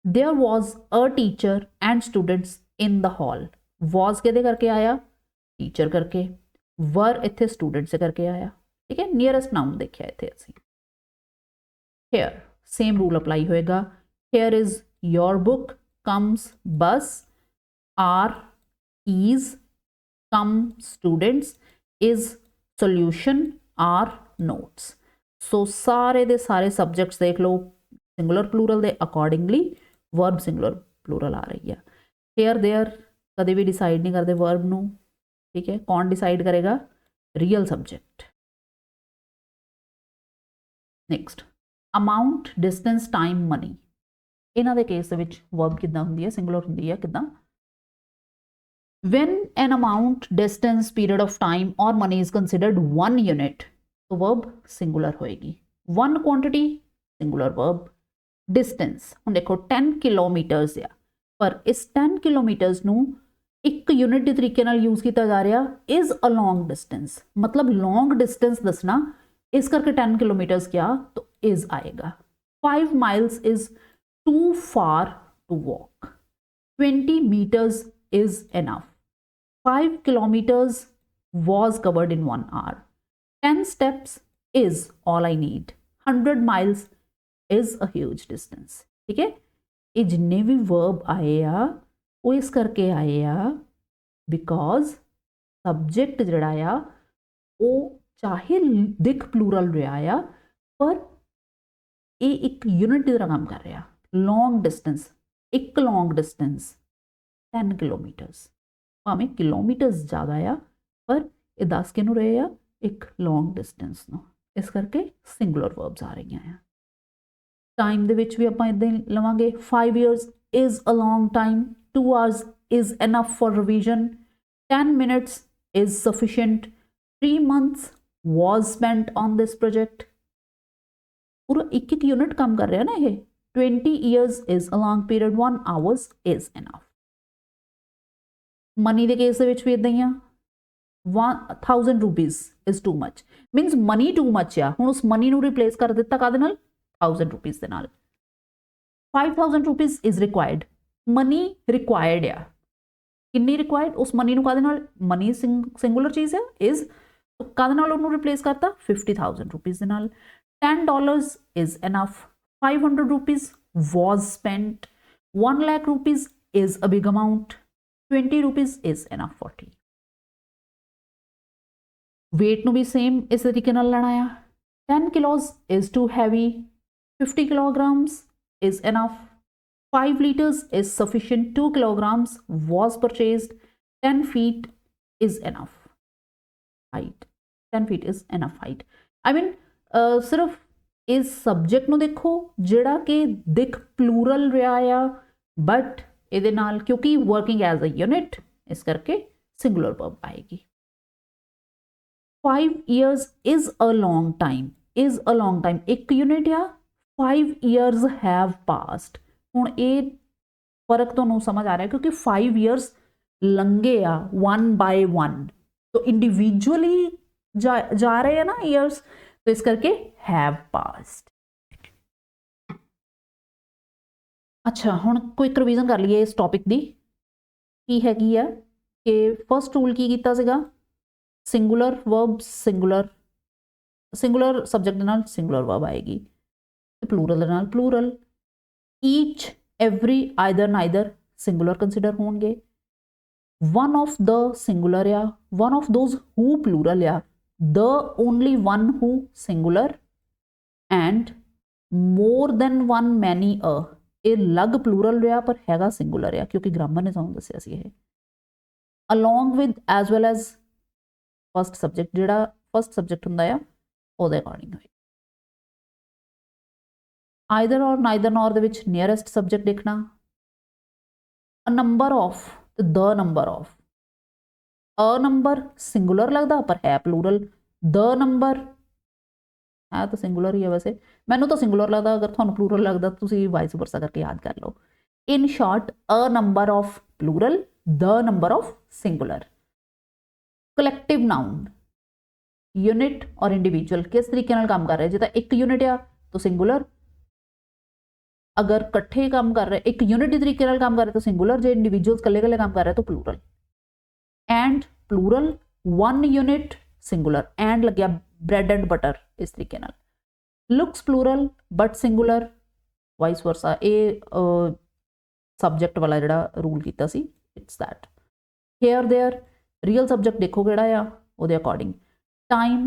There was a teacher and students in the hall. Was केदे करके आया teacher करके, were इत्थे student से करके आया. ठीक है, nearest noun देखिया इत्थे असीं. Here सेम रूल अप्लाई होएगा. Here is your book, comes bus, are is, come students, is solution, are notes. So सारे दे सारे सब्जेक्ट्स देख लो सिंगुलर प्लूरल दे अकॉर्डिंगली वर्ब सिंगुलर प्लूरल आ रही है. हेयर देयर कदे भी डिसाइड नहीं करते वर्ब नू. ठीक है, कौन डिसाइड करेगा real subject. Next amount, distance, time, money. इन्हां दे केस दे विच वर्ब किदां हुंदी है सिंगुलर हुंदी है किदां. When an amount, distance, period of time और मनी इज कंसिडर्ड 1 यूनिट तो वर्ब सिंगुलर होएगी. 1 क्वांटिटी सिंगुलर वर्ब. डिस्टेंस हुण देखो 10 किलोमीटर्स आ, पर इस 10 किलोमीटर्स नू एक यूनिट के तरीके नाल यूज किया जा रहा. इज अ लॉन्ग डिस्टेंस मतलब लॉन्ग डिस्टेंस दसना, इस करके 10 किलोमीटर्स क्या तो इज आएगा. 5 miles is too far to walk. 20 meters is enough. 5 kilometers was covered in 1 hour. 10 steps is all I need. 100 miles is a huge distance. ठीक है, ये जिन्ने भी वर्ब आए आ वो इस करके आए आ बिकॉज सब्जेक्ट जड़ा आ वो चाहे दिख प्लूरल रहा आ पर ये एक यूनिट की तरह काम कर रहा. लॉन्ग डिस्टेंस, एक लॉन्ग डिस्टेंस 10 किलोमीटर्स, भावें किलोमीटर्स ज़्यादा आ पर ये 10 किनू रहे आ एक लॉन्ग डिस्टेंस नो. इस करके सिंगुलर वर्ब्स आ रही हैं. टाइम दे विच भी आपां इदां ही लवांगे. 5 years is a long time. 2 hours is enough for revision. 10 minutes is sufficient. 3 months was spent on this project. पूरा एक एक यूनिट काम कर रहा है ना ये. 20 years is a long period. 1 hours is enough. Money के केस भी इदां ही 1000 rupees is too much means money too much आ. हुण उस मनी नू रिप्लेस कर दिता कादे नाल 1000 rupees दे नाल. 5000 rupees is required. Money required आ. किन्नी रिक्वायर्ड उस मनी नू कादे नाल, मनी सिंगुलर चीज़ है इज, तो कादे नाल उन्होंने रिप्लेस करता 50,000 rupees दे नाल. $10 is enough. 500 rupees was spent. 1 lakh rupees is a big amount. 20 rupees is enough for tea. Weight नू भी सेम इस तरीके नाल लेना है. 10 kilos is too heavy. 50 kilograms is enough. 5 liters is sufficient. 2 kilograms was purchased. 10 feet is enough height. 10 feet is enough height. I mean सिर्फ इस subject नू देखो जिहड़ा कि दिख प्लूरल रहा आ बट इहदे नाल क्योंकि वर्किंग एज अ यूनिट इस करके सिंगुलर वर्ब आएगी. 5 years is a long time. is a long time एक unit uh. 5 years have passed. हुण ये फर्क तुहानूं समझ आ रहा है क्योंकि 5 years लंघे आ 1 by 1 तो इंडिविजुअली जा रहे हैं ना ईयर्स, तो इस करके हैव पास्ड. ਅੱਛਾ, ਹੁਣ ਕੁਇਕ ਰਿਵੀਜ਼ਨ ਕਰ ਲਈਏ ਇਸ ਟੌਪਿਕ ਦੀ। ਕੀ ਹੈਗੀ ਆ ਕਿ ਫਸਟ ਰੂਲ ਕੀ ਕੀਤਾ ਸੀਗਾ, ਸਿੰਗੂਲਰ ਵਰਬ ਸਿੰਗੂਲਰ ਸਬਜੈਕਟ ਦੇ ਨਾਲ ਸਿੰਗੂਲਰ ਵਰਬ ਆਏਗੀ, ਤੇ ਪਲੂਰਲ ਦੇ ਨਾਲ plural. Each, every, either, neither singular consider ਹੋਣਗੇ। one of the singular ਆ, one of those who plural ਆ, the only one who singular, and more than one many a, ਇਹ ਲੱਗ plural ਰਿਹਾ ਪਰ ਹੈਗਾ singular ਆ, ਕਿਉਂਕਿ ਗ੍ਰਾਮਰ ਨੇ ਸਾਨੂੰ ਦੱਸਿਆ ਸੀ ਇਹ। along with as well as first subject, ਜਿਹੜਾ first subject ਹੁੰਦਾ ਆ ਉਹਦੇ ਅਕੋਰਡਿੰਗ ਹੋਏ। either or neither nor ਦੇ ਵਿੱਚ nearest subject ਦੇਖਣਾ। a number of, the number of, a number singular लगता पर है plural, the number है तो singular ही है, वैसे मैनू तो singular लगता, अगर थानू plural लगता तो तुसी vice versa करके याद कर लो। in short, a number of plural, the number of singular। collective noun, unit और individual किस तरीके नाल काम कर रहे, जिदा एक यूनिट आ तो singular, अगर कट्ठे काम कर रहे एक यूनिट के तरीके नाल काम कर रहे तो singular, जे इंडिविजुअल्स कल्ले कल्ले काम कर रहे तो plural। and plural, one unit singular, and लग गया bread and butter इस तरीके नाल। looks plural but singular, vice versa। ये subject वाला जिहड़ा रूल कीता सी, it's that। here there, real subject देखो किहड़ा आ ਉਹਦੇ according। time,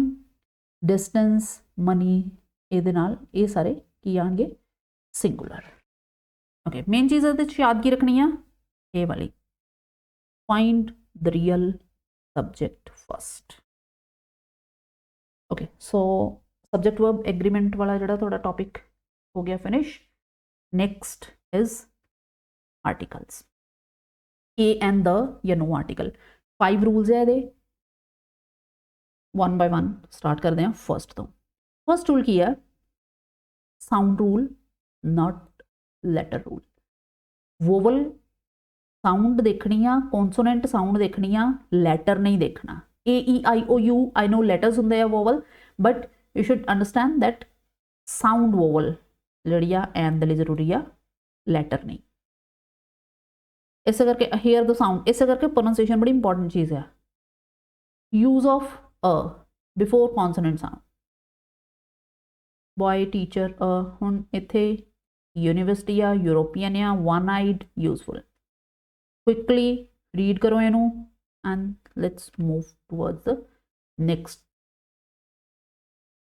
distance, money ਇਹਦੇ ਨਾਲ ਇਹ ਸਾਰੇ ਕੀ ਆਣਗੇ singular। okay, मेन चीज़ ਇਹਦੇ ਵਿੱਚ याद की रखनी आ ये वाली, find the real subject first। okay, so subject verb agreement वाला जिहड़ा थोड़ा topic हो गया finish। next is articles, a and the या no article। 5 rules है ਇਹਦੇ, one by one start करते हैं first तो। first rule की है sound rule not letter rule। vowel sound देखनी आ, कॉन्सोनेंट साउंड देखनी आ, लैटर नहीं देखना। A E I O U, I know letters होंगे vowel, but you should understand that sound vowel जी एन दे जरूरी आ, लैटर नहीं। इस करके हेयर द साउंड, इस करके प्रोनाउंसिएशन बड़ी इंपॉर्टेंट चीज़ है। Use of a before consonant sound, boy teacher a, हुण इत्थे यूनिवर्सिटी आ, यूरोपियन आ, one eyed, useful. quickly read करो इनू and let's move towards the next।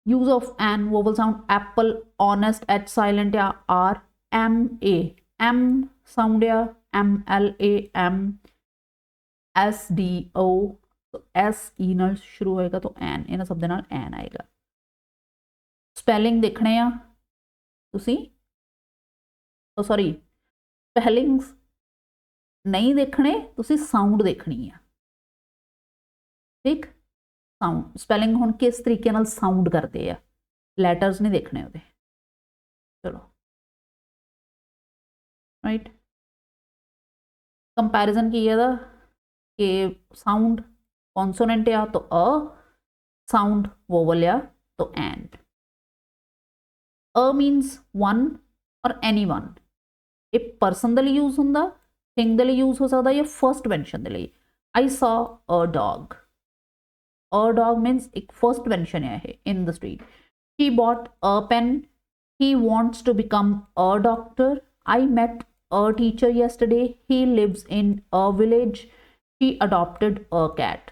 use of an vowel sound, apple, honest, h silent या r, m a, m sound या m l a, m s d o, तो s e नाल शुरू होएगा तो n, इन्हां सब दे नाल n आएगा। स्पैलिंग देखने आ तुसी, तो सॉरी स्पैलिंग्स नहीं देखने, तुसी साउंड देखनी है, ठीक। साउंड स्पैलिंग हुण किस तरीके नाल साउंड करते हैं, लैटर्स नहीं देखने उहदे। चलो राइट, कंपैरिजन की है कि साउंड कॉन्सोनेंट आ तो अ, साउंड वोवल आ तो एंड। अ मीनस वन और एनी वन, ये पर्सन दे लई यूज हुंदा, थिंग दे लई यूज हो सकता, या फर्स्ट मैंशन दे लई। I saw a dog, a dog means एक फर्स्ट मैंशन है in the street. He bought a pen, he wants to become a doctor. I met a teacher yesterday, he lives in a village, he adopted a cat.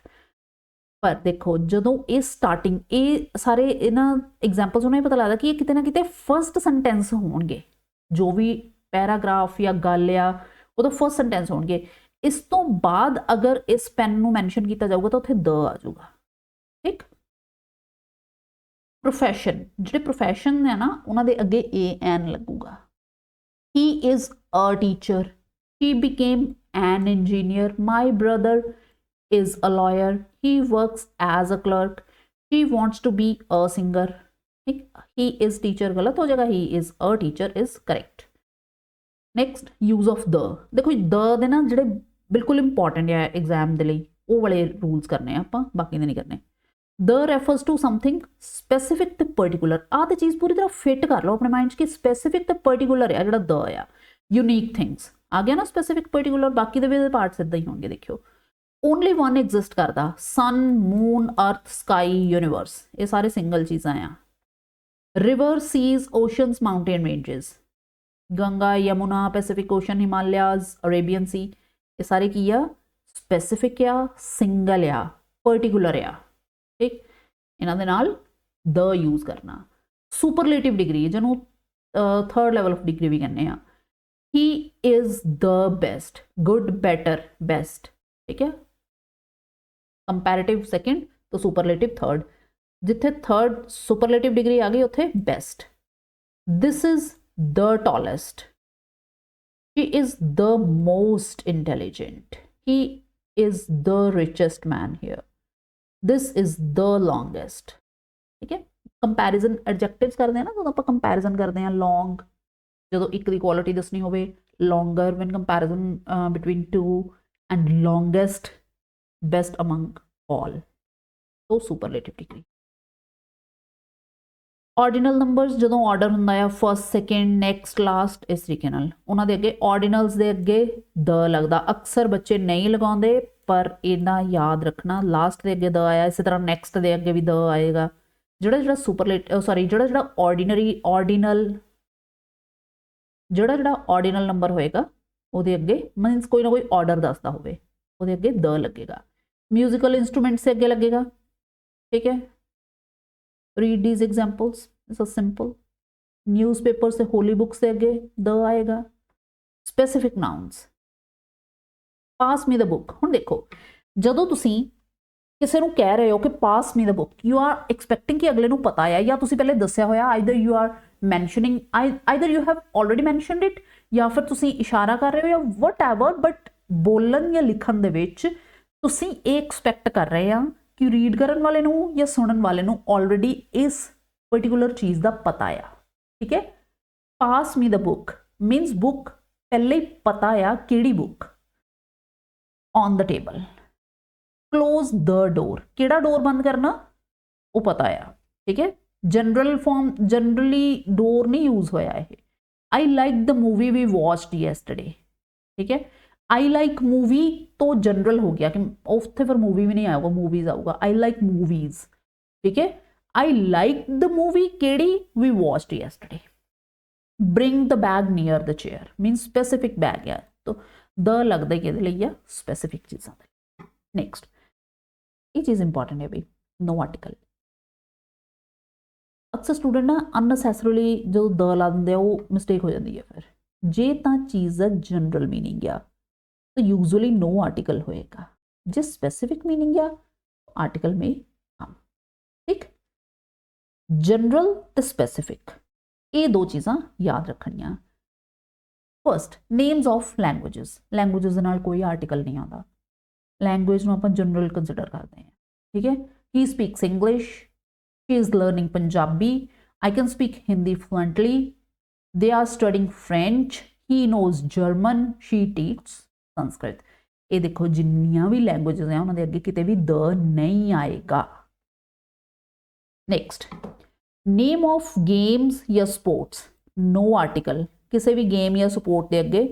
पर देखो जदों ये starting ये सारे इन्हां examples उन्हें पता लगता कि ये किते ना किते फर्स्ट सेंटेंस होणगे, जो भी पैराग्राफ या गल या वो तो फर्स्ट सेंटेंस होंगे। इस तो बाद अगर इस पेन नू मैंशन किया जाऊगा तो उत्थे द आ जाऊगा, ठीक। प्रोफैशन, जिहड़े प्रोफैशन है ना उन्हां दे अगे ए एन लगूगा। He is a teacher, he became an engineer, my brother is a lawyer, he works as a clerk, he wants to be a singer, ठीक। ही इज टीचर गलत हो जाएगा, he is a teacher is correct. Next use of the, देखो the दे ना जिहड़े बिल्कुल important है एग्जाम के लिए, वो वाले रूल्स करने आप, बाकी दे नहीं करने। The refers to something specific तो पर्टिकुलर, आ तो चीज़ पूरी तरह फिट कर लो अपने माइंड कि स्पेसिफिक तो पर्टिकुलर है जिहड़ा द आ। यूनीक थिंग्स आ गया ना, स्पेसिफिक पर्टिकुलर, बाकी दे पार्ट्स इदा ही होंगे। देखियो ओनली वन एग्जिस्ट करता, sun moon earth sky universe, ये सारे सिंगल चीज़ां आ। River seas oceans mountain ranges, Ganga Yamuna Pacific Ocean Himalayas Arabian Sea, ये सारे की आ स्पेसिफिक आ, सिंगल आ, पर्टिकुलर आ। ठीक, इन्हां दे नाल द यूज़ करना। सुपरलेटिव डिग्री जिन्हों थर्ड लैवल ऑफ डिग्री भी कहने आ। He is the best, good better best, ठीक है। कंपैरेटिव सेकंड तो सुपरलेटिव थर्ड, जिथे थर्ड सुपरलेटिव डिग्री आ गई उत्थे best. This is the tallest, he is the most intelligent, he is the richest man here, this is the longest. ठीक है, comparison adjectives करते हैं ना, जो आप कंपैरिजन करते हैं लॉन्ग, जो एक की क्वालिटी दसनी हो, longer when comparison between two, and longest best among all, तो सुपरलेटिव डिग्री। ऑर्डिनल नंबर्स जो ऑर्डर होंदा है फर्स्ट सैकेंड नैक्सट लास्ट, इस तरीके नाल उन्हां दे अगे ऑर्डिनल्स दे अगे द लगदा। अक्सर बच्चे नहीं लगाउंदे, पर इन्ना याद रखना लास्ट दे अगे द आया, इस तरह नैक्सट दे अगे भी द आएगा। ਜਿਹੜਾ सुपरलेटिव सॉरी ਜਿਹੜਾ ऑर्डिनरी ऑर्डिनल ਜਿਹੜਾ ऑर्डिनल नंबर होएगा ਉਹਦੇ ਅੱਗੇ मीनस कोई ना कोई ऑर्डर दसदा होवे, ਉਹਦੇ ਅੱਗੇ द लगेगा। म्यूजिकल इंस्ट्रूमेंट से अगे लगेगा। ठीक है, read these examples, so simple. Newspaper से होली बुक से अगे द आएगा। Specific nouns, pass me the book. हुण देखो जदों तुसीं किसी को कह रहे हो कि pass me the book, you are expecting कि अगले नूं पता है, या तुसीं पहले दस्सिया होया, either you are mentioning, either you have already mentioned it, या फिर तुसीं इशारा कर रहे हो, या वट एवर, बट बोलन या लिखण दे विच तुसीं ये एक्सपैक्ट कर रहे हैं कि रीड करन वाले नूं या सुनन वाले नूं ऑलरेडी इस पर्टिकुलर चीज़ का पता है। ठीक है, pass me the book means book पहले ही पता है किहड़ी book, on the table. Close the door, किहड़ा डोर बंद करना वो पता है। ठीक है, जनरल फॉर्म जनरली डोर नहीं यूज होया है। I like the movie we watched yesterday. ठीक है, आई लाइक मूवी तो जनरल हो गया कि उत्थे फिर मूवी भी नहीं आएगा, मूवीज आऊगा। I like movies. ठीक है, आई लाइक द मूवी केड़ी we watched yesterday. Bring the bag near the chair mean specific bag है, तो द लगता कि लिए स्पेसिफिक चीज़ों। नैक्सट ये चीज़ इंपॉर्टेंट है भाई, नो आर्टिकल। अक्सर स्टूडेंट ना अननैसेसरली जो द ला देंगे वो मिसटेक हो जाती है। फिर जे तो चीज़ जनरल मीनिंग आ तो यूजुअली नो आर्टिकल होएगा, जे स्पेसिफिक मीनिंग आ आर्टिकल में हम। ठीक, जनरल तो स्पेसिफिक ये दो चीज़ां याद रखनियां। First names of languages, languages नाल कोई आर्टिकल नहीं आता, लैंग्वेज में आप जनरल कंसिडर करते हैं। ठीक है, he speaks English, she is learning Punjabi, I can speak Hindi fluently, they are studying French, he knows German, she teach Sanskrit. ये देखो जिन्नियां भी लैंग्वेजेस हैं उन्होंने अगे किते भी द नहीं आएगा। नेक्स्ट नेम ऑफ गेम्स या स्पोर्ट्स, नो आर्टिकल, किसी भी गेम या स्पोर्ट के अगे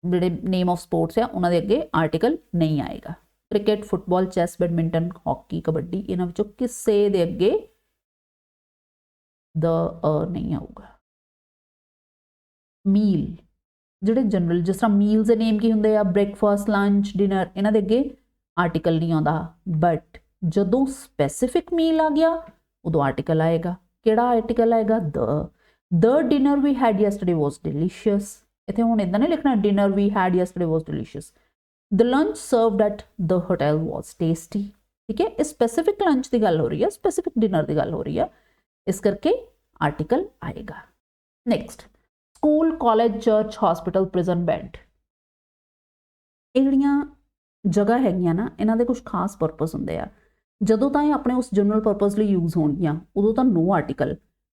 ਜਿਹੜੇ नेम ऑफ स्पोर्ट्स है उन्होंने अगे आर्टिकल नहीं आएगा। Cricket, football, chess, badminton, hockey, kabaddi, इन्हां विचों किसी दे अगे द नहीं आऊगा। मील ਜਿਹੜੇ जनरल जिस तरह मील्स के नेम की होंगे आ, ब्रेकफास्ट, लंच, डिनर, इन्हां दे अगे आर्टिकल नहीं आता। बट जदों स्पेसिफिक मील आ गया उदों आर्टिकल आएगा। किहड़ा आर्टिकल आएगा? The dinner we had yesterday was delicious. इत्थे हुण इदां नहीं लिखना dinner we had yesterday was delicious. The lunch served at the hotel was tasty. ठीक है, स्पेसिफिक लंच की गल हो रही है, स्पेसिफिक डिनर की गल हो रही है, इस करके आर्टिकल आएगा। Next school, college, church, hospital, prison, bad, ਇਹ ਜਿਹੜੀਆਂ जगह हैगियां ना इन्हां दे कुछ खास परपस होंदे आ। ਜਦੋਂ ਤਾਂ ਇਹ ਆਪਣੇ ਉਸ ਜਨਰਲ ਪਰਪਸ ਲਈ ਯੂਜ਼ ਹੋਣਗੀਆਂ ਉਦੋਂ ਤਾਂ नो आर्टिकल,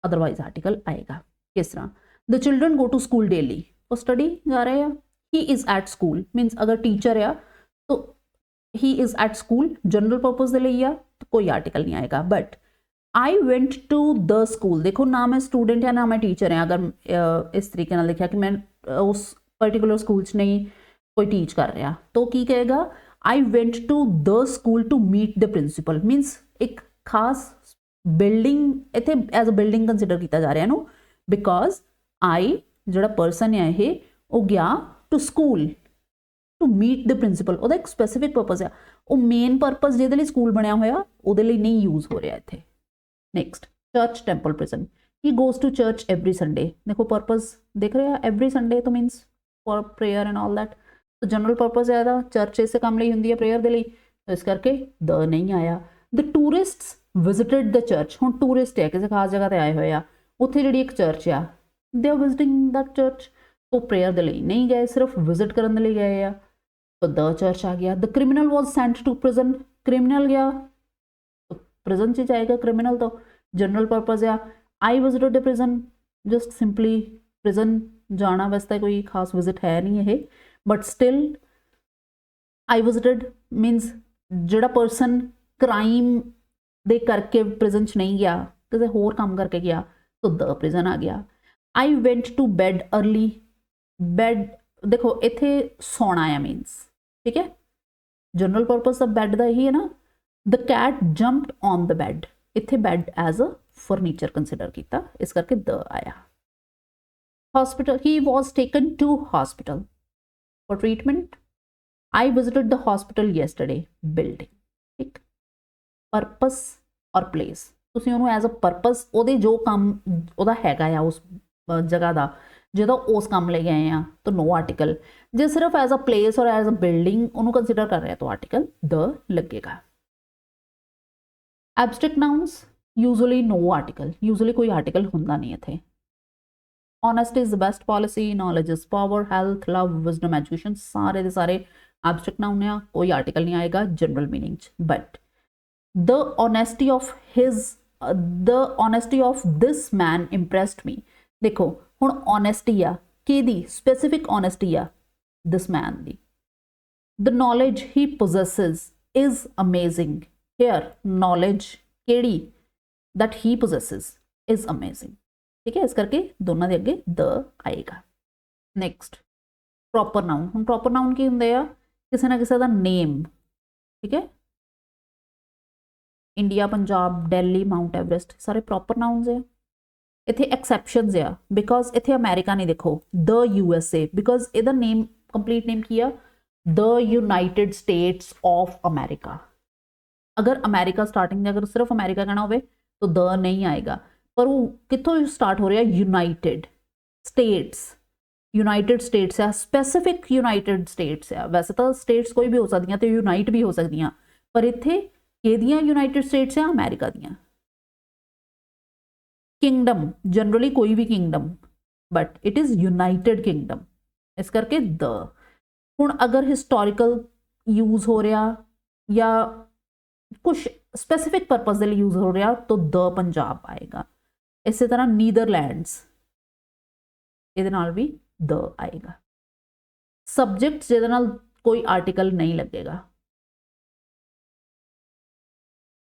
अदरवाइज आर्टिकल आएगा। किस तरह the children go to school daily, वो स्टडी जा रहे हैं। He is at school means अगर टीचर आ तो he is at school general purpose के लिए आ तो कोई आर्टिकल नहीं आएगा। But I went to the school, देखो ना मैं स्टूडेंट है ना मैं टीचर है, अगर इस तरीके लिखा कि मैं उस पर्टिकुलर स्कूल च नहीं कोई टीच कर रहा, तो की कहेगा I went to the school to meet the principal, means एक खास बिल्डिंग इत्थे एज अ बिल्डिंग कंसीडर किया जा रहा है बिकॉज आई जिहड़ा परसन है ये वो गया to school to meet the principal, ਉਹਦਾ एक स्पैसिफिक पर्पज है, वो मेन पर्पज ਜਿਹਦੇ ਲਈ ਸਕੂਲ ਬਣਿਆ ਹੋਇਆ ਉਹਦੇ ਲਈ ਨਹੀਂ यूज हो रहा ਇੱਥੇ। Next church temple prison, he goes to church every Sunday, देखो पर्पज देख रहे हैं एवरी संडे तो means for prayer and all that, तो जनरल पर्पज है ਇਹਦਾ चर्च इस काम ਲਈ ਹੁੰਦੀ है प्रेयर ਦੇ ਲਈ, तो इस करके द नहीं आया। The tourists visited the church, ਹੁਣ टूरिस्ट है किसी खास जगह ਤੇ ਆਏ ਹੋਏ ਆ, ਉੱਥੇ ਜਿਹੜੀ ਇੱਕ ਚਰਚ ਆ they are visiting that church, तो प्रेयर ਦੇ ਲਈ नहीं गए, सिर्फ विजिट ਕਰਨ ਦੇ ਲਈ गए ਆ, तो द चर्च आ गया। The criminal was sent to prison, criminal गया तो प्रिजन च जाएगा क्रिमिनल, तो जनरल पर्पज आ। I visited the prison, just simply prison जाना, वैसे कोई खास विजिट है नहीं है, but still I visited means जिहड़ा परसन क्राइम दे करके प्रिजन च नहीं गया, किसी होर काम करके गया, तो द प्रिजन आ गया। I went to bed early, bed देखो इत्थे सौना है मीनस, ठीक है, जनरल पर्पज ऑफ बैड का यही है ना। The cat jumped on the bed, इत्थे bed as a furniture consider किया, इस करके द आया। Hospital, he was taken to hospital for treatment, I visited the hospital yesterday, building, ठीक। पर्पस और प्लेस, तुसीं उहनूं एज अ पर्पस ਉਹਦੇ जो काम ਉਹਦਾ हैगा आ उस जगह का, जो उस काम ले गए हैं तो नो आर्टिकल, जो सिर्फ as a place or as a building उन्होंने कंसीडर कर रहे हैं तो आर्टिकल द लगेगा। Abstract nouns usually no article, usually कोई आर्टिकल होंदा नहीं इत्थे। Honest is the best policy, knowledge is power, health, love, wisdom, education, सारे दे सारे एब्स्ट्रैक्ट नाउन आ, कोई आर्टिकल नहीं आएगा जनरल मीनिंग च। But the honesty of his, the honesty of this man impressed me, देखो हुण ऑनेस्टी आ किहदी, स्पेसिफिक ऑनेस्टी आ दिस मैन दी। The knowledge he possesses is amazing, here knowledge केड़ी that he possesses is amazing, ठीक है, इस करके दोनों के अगे द आएगा। नैक्सट प्रॉपर नाउन, हुण प्रॉपर नाउन की हुंदे आ किसी ना किसी का नेम, ठीक है, India, Punjab, Delhi, Mount Everest, सारे प्रॉपर नाउन्स है। इत्थे एक्सैप्शनस आ बिकॉज इत्थे अमेरिका नहीं, देखो द यूएसए, बिकॉज इहदा नेम कंप्लीट नेम की आ the United States of America, अगर अमेरिका स्टार्टिंग अगर सिर्फ अमेरिका कहना हो तो द नहीं आएगा, पर वो कितों स्टार्ट हो रहा है, यूनाइटेड स्टेट्स, यूनाइटेड स्टेट्स आ, स्पैसिफिक यूनाइटेड स्टेट्स आ, वैसे तो स्टेट्स कोई भी हो सकदियां तो यूनाइट भी हो सकदियां, पर इत्थे किहदियां यूनाइटेड स्टेट्स आ, अमेरिका दियां। किंगडम, जनरली कोई भी kingdom, but it is United kingdom, इस करके द। हुण अगर हिस्टोरिकल यूज हो रहा या कुछ स्पेसिफिक पर्पज के लिए यूज हो रहा तो द पंजाब आएगा। इस तरह नीदरलैंड्स, ये भी द आएगा। सब्जेक्ट जिहदे नाल कोई आर्टिकल नहीं लगेगा।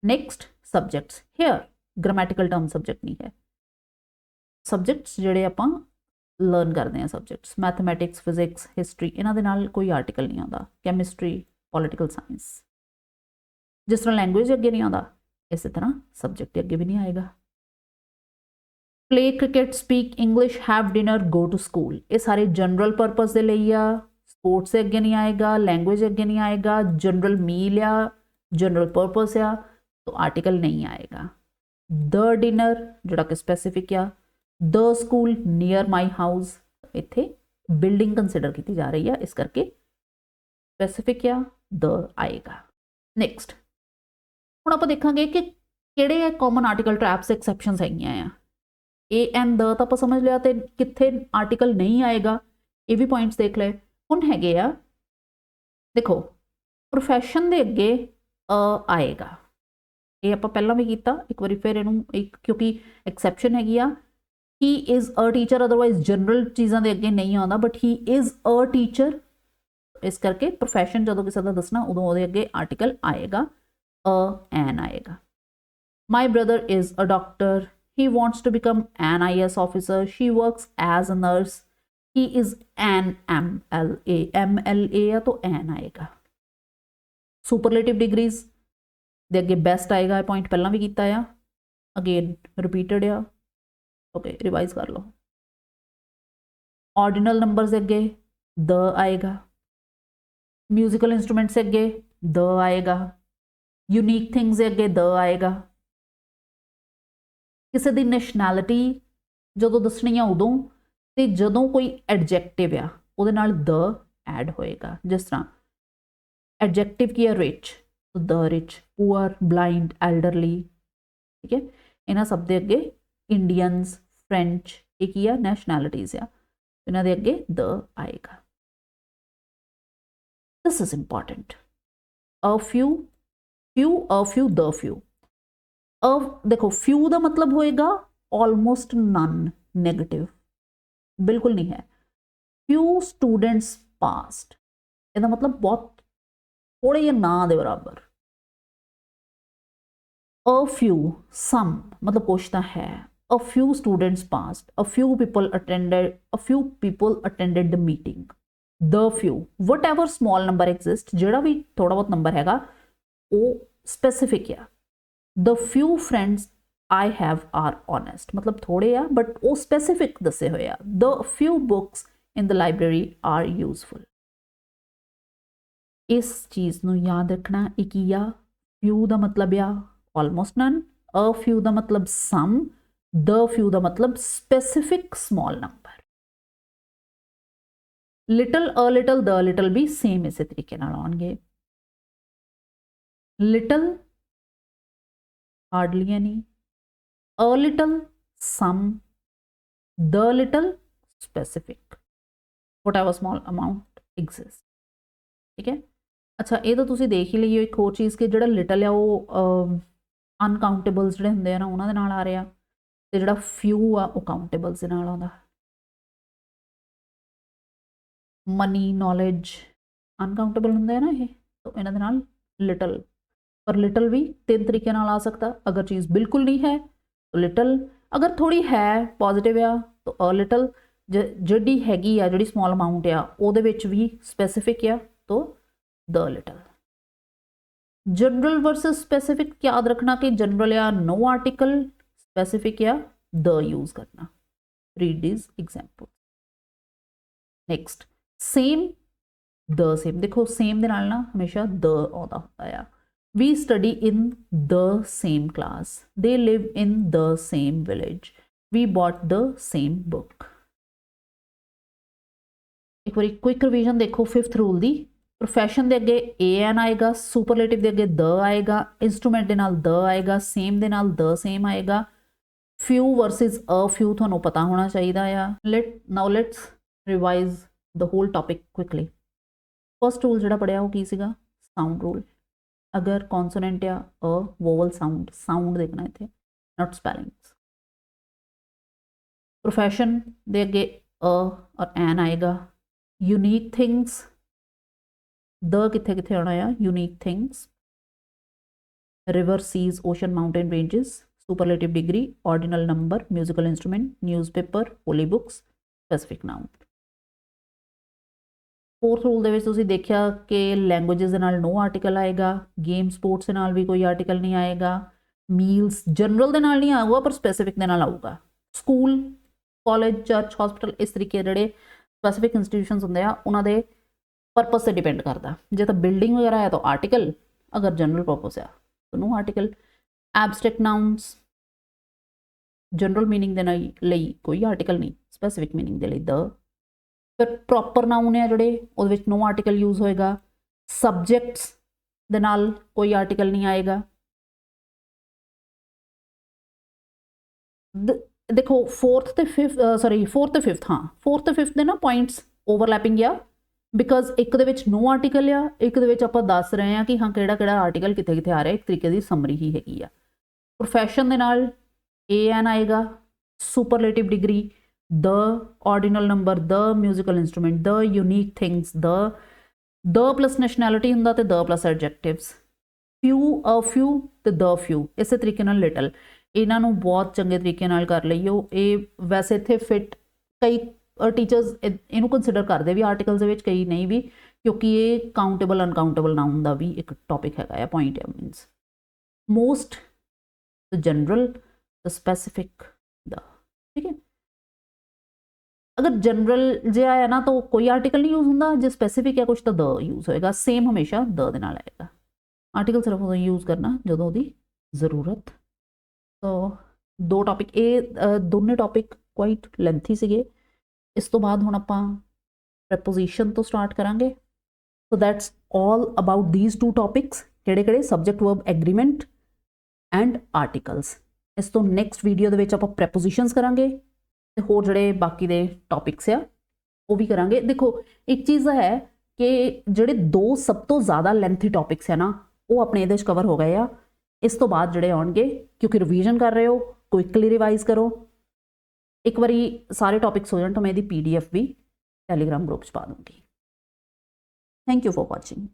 Next subjects, here grammatical term subject नहीं है। सब्जेक्ट्स जिहड़े आपां लर्न करते हैं, सब्जेक्ट्स मैथमैटिक्स, फिजिक्स, हिस्टरी, इन्हां दे नाल कोई आर्टिकल नहीं आता। कैमिस्ट्री, पॉलिटिकल साइंस, जिस तरह लैंग्वेज अगे नहीं आता इस तरह सब्जेक्ट अगे भी नहीं आएगा। Play cricket, speak English, have dinner, go to school, ये सारे जनरल पर्पज के लिए आ। स्पोर्ट्स से अगे नहीं आएगा, लैंग्वेज अगे नहीं आएगा, जनरल मील आ, जनरल पर्पज आ, तो आर्टिकल नहीं आएगा। द डिनर जोड़ा कि स्पैसिफिक आ, the school near my house, इत्थे बिल्डिंग कंसिडर की जा रही है, इस करके स्पैसिफिक आ, द आएगा। नैक्सट हुण आपां देखांगे कि किहड़े कॉमन आर्टिकल ट्रैप्स एक्सैप्शनस हैगियां आ। ए एंड द तो आपां समझ लिया, तो कित्थे आर्टिकल नहीं आएगा ये भी पॉइंट्स देख ले। हुण हैगे आ, देखो प्रोफैशन दे अगे आएगा, ये आप पहला भी किया एक बार फिर इनू एक, क्योंकि एक्सैप्शन हैगी आ he is a teacher, otherwise general चीज़ों के अगे नहीं आता, but he is a teacher, इस करके प्रोफैशन जो किसी का दसना उदों वो अगे आर्टिकल आएगा, एन आएगा। My brother is a doctor, he wants to become an IAS officer, she works as a nurse, he is an MLA आ तो एन आएगा। सुपरलेटिव डिग्रीज दे अगे बेस्ट आएगा, पॉइंट पहला भी किया आ, अगेन रिपीटेड आ, ओके रिवाइज कर लो। ऑर्डिनल नंबर से अगे द आएगा, म्यूजिकल इंस्ट्रूमेंट से अगे द आएगा, यूनीक थिंग्स से अगे द आएगा। किसी की नैशनैलिटी जो दसनी है उदों, तो जदों कोई एडजैक्टिव आ उहदे नाल द ऐड होएगा। जिस तरह एडजैक्टिव की है रिच, तो the rich, poor, blind, elderly, ठीक है। इन्हां सब दे अगे इंडियंस, फ्रेंच, ये की है नैशनैलिटीज़ आ, इन्हां दे अगे द आएगा। This is important. A few, a few, the few. देखो फ्यू का मतलब होएगा ऑलमोस्ट नन, नेगेटिव, बिल्कुल नहीं है। फ्यू स्टूडेंट्स पास्ट, इसका मतलब बहुत थोड़े या ना दे बराबर। अ फ्यू, सम मतलब कुछ है। A few students passed, a few people attended the meeting. The few, whatever small number exist, जोड़ा भी थोड़ा बहुत नंबर हैगा वो स्पेसिफिक है। The few friends I have are honest, मतलब थोड़े आ बट वो स्पेसिफिक दसे हुए आ। The few books in the library are useful. इस चीज़ को याद रखना। एक आ फ्यू का मतलब आ ऑलमोस्ट नन, अ फ्यू का मतलब सम, द फ्यू का मतलब specific small number. Little, a little, the little भी सेम इस तरीके आउणगे। Little hardly any, a little, some, the little, specific, whatever small amount exist, ठीक है। अच्छा ये तो तुसी देख ही ली एक होर चीज़ कि जो लिटल है वो अनकाउंटेबल्स जोड़े होंगे ना उन्होंने नाल आ रहा, तो जो फ्यू आ वो काउंटेबल्स के नाल आउंदा। मनी, नॉलेज अनकाउंटेबल होंगे ना ये, तो इन्हां दे नाल लिटल। पर लिटल भी तीन तरीके नाल आ सकता। अगर चीज़ बिल्कुल नहीं है तो लिटल, अगर थोड़ी है पॉजिटिव आ तो अ लिटल, जी हैगी आ जी स्मॉल अमाउंट आ वो भी स्पेसिफिक आ तो the little. General versus specific याद रखना कि जनरल या नो आर्टिकल, स्पेसिफिक या द यूज करना। Read this example. Next same, the same. देखो सेम दे नाल ना हमेशा द आउंदा होंदा आ। We study in the same class, they live in the same village, we bought the same book. एक बार क्विक रिवीजन देखो फिफ्थ रूल दी। प्रोफैशन के अगे एन आएगा, सुपरलेटिव के अगे द आएगा, इंस्ट्रूमेंट के नाल द आएगा, सेम के नाल द सेम आएगा। फ्यू वर्सिस अ फ्यू थानू पता होना चाहिए। Let's revise the whole topic quickly. First rule जो पढ़िया वो की सीगा, साउंड रूल। अगर कॉन्सोनेंट आ अ, वोवल साउंड, साउंड देखना इतने, नॉट स्पैलिंग्स। प्रोफैशन के अगे अ और एन आएगा। यूनीक थिंग्स, द किथे किथे आना आ, unique things. River, seas, ocean, mountain ranges. Superlative degree, ordinal number, musical instrument, newspaper, holy books, specific noun. Fourth rule दे विच तुसीं देखिया कि लैंगुएजेस दे नाल नो आर्टिकल आएगा, गेम स्पोर्ट्स दे नाल भी कोई आर्टिकल नहीं आएगा, मील्स जनरल दे नाल नहीं आऊगा पर स्पेसिफिक दे नाल आऊगा। स्कूल, कॉलेज, चर्च, हॉस्पिटल इस तरीके ਜਿਹੜੇ स्पेसिफिक इंस्टीट्यूशनस ਹੁੰਦੇ ਆ ਉਹਨਾਂ ਦੇ पर्पस से डिपेंड करता। जे तो बिल्डिंग वगैरह है तो आर्टिकल, अगर जनरल पर्पस है तो no article. Abstract nouns general meaning के लिए कोई आर्टिकल नहीं, स्पेसिफिक मीनिंग के लिए द। फिर प्रॉपर नाउन है जोड़े वो नो आर्टिकल यूज होएगा। सबजैक्ट्स दे नाल कोई आर्टिकल नहीं आएगा। देखो फोर्थ तो फिफ्थ, सॉरी फोर्थ तो फिफ्थ, हाँ फोर्थ तो फिफ्थ ने ना पॉइंट्स ओवरलैपिंग आ, बिकॉज एक दे विच नो आर्टिकल आ, एक दे विच आपां दस रहे हैं कि हाँ किहड़ा आर्टिकल कित्थे कित्थे आ रहा है, एक तरीके की समरी ही हैगी आ। प्रोफैशन दे नाल ए एन आएगा, superlative degree the, ordinal number the, musical instrument the, unique things the plus nationality हुंदा ते the plus adjectives. Few, a few ते द फ्यू, इस तरीके नाल लिटल। इन्हां नूं बहुत चंगे तरीके नाल कर लईओ। ये वैसे इत्थे फिट कई ਟੀਚਰਸ ਇਹਨੂੰ ਕੰਸੀਡਰ ਕਰਦੇ ਵੀ ਆਰਟੀਕਲਸ ਦੇ ਵਿੱਚ, ਕਈ ਨਹੀਂ ਵੀ, ਕਿਉਂਕਿ ਇਹ ਕਾਊਂਟੇਬਲ ਅਨਕਾਊਂਟੇਬਲ ਨਾਊਨ ਦਾ ਵੀ ਇੱਕ ਟੌਪਿਕ ਹੈਗਾ ਆ। ਪੁਆਇੰਟ ਹੈ ਮੀਨਸ ਮੋਸਟ, ਦ ਜਨਰਲ, ਦ ਸਪੈਸੀਫਿਕ, ਦ, ਠੀਕ ਹੈ। ਅਗਰ ਜਨਰਲ ਜਿਹਾ ਹੈ ਨਾ ਤਾਂ ਕੋਈ ਆਰਟੀਕਲ ਨਹੀਂ ਯੂਜ਼ ਹੁੰਦਾ, ਜੇ ਸਪੈਸੀਫਿਕ ਹੈ ਕੁਛ ਤਾਂ ਦ ਯੂਜ਼ ਹੋਏਗਾ, ਸੇਮ ਹਮੇਸ਼ਾ ਦ ਦੇ ਨਾਲ ਆਏਗਾ। ਆਰਟੀਕਲ ਸਿਰਫ ਉਦੋਂ ਯੂਜ਼ ਕਰਨਾ ਜਦੋਂ ਉਹਦੀ ਜ਼ਰੂਰਤ। ਸੋ ਦੋ ਟੌਪਿਕ, ਇਹ ਦੋਨੇ ਟੌਪਿਕ ਕੁਆਇਟ ਲੈਂਥੀ ਸੀਗੇ। ਇਸ ਤੋਂ ਬਾਅਦ ਹੁਣ ਆਪਾਂ ਪ੍ਰੈਪੋਜੀਸ਼ਨ ਤੋਂ ਸਟਾਰਟ ਕਰਾਂਗੇ। So that's all about these two topics, ਕਿਹੜੇ subject verb agreement and articles. ਇਸ ਤੋਂ ਨੈਕਸਟ ਵੀਡੀਓ ਦੇ ਵਿੱਚ ਆਪਾਂ ਪ੍ਰੈਪੋਜੀਸ਼ਨਸ ਕਰਾਂਗੇ ਤੇ ਹੋਰ ਜਿਹੜੇ ਬਾਕੀ ਦੇ ਟੌਪਿਕਸ ਆ ਉਹ ਵੀ ਕਰਾਂਗੇ। ਦੇਖੋ ਇੱਕ ਚੀਜ਼ ਹੈ ਕਿ ਜਿਹੜੇ ਦੋ ਸਭ ਤੋਂ ਜ਼ਿਆਦਾ ਲੈਂਥੀ ਟੌਪਿਕਸ ਹੈ ਨਾ ਉਹ ਆਪਣੇ ਇਹਦੇ 'ਚ ਕਵਰ ਹੋ ਗਏ ਆ। ਇਸ ਤੋਂ ਬਾਅਦ ਜਿਹੜੇ ਆਉਣਗੇ, ਕਿਉਂਕਿ ਰਿਵੀਜ਼ਨ ਕਰ ਰਹੇ ਹੋ, ਕੁਇਕਲੀ ਰਿਵਾਈਜ਼ ਕਰੋ। ਇੱਕ ਵਾਰੀ ਸਾਰੇ ਟੌਪਿਕਸ ਹੋ ਜਾਣ ਤਾਂ ਮੈਂ ਇਹਦੀ PDF ਵੀ ਟੈਲੀਗ੍ਰਾਮ ਗਰੁੱਪ 'ਚ ਪਾ ਦੂੰਗੀ। Thank you for watching.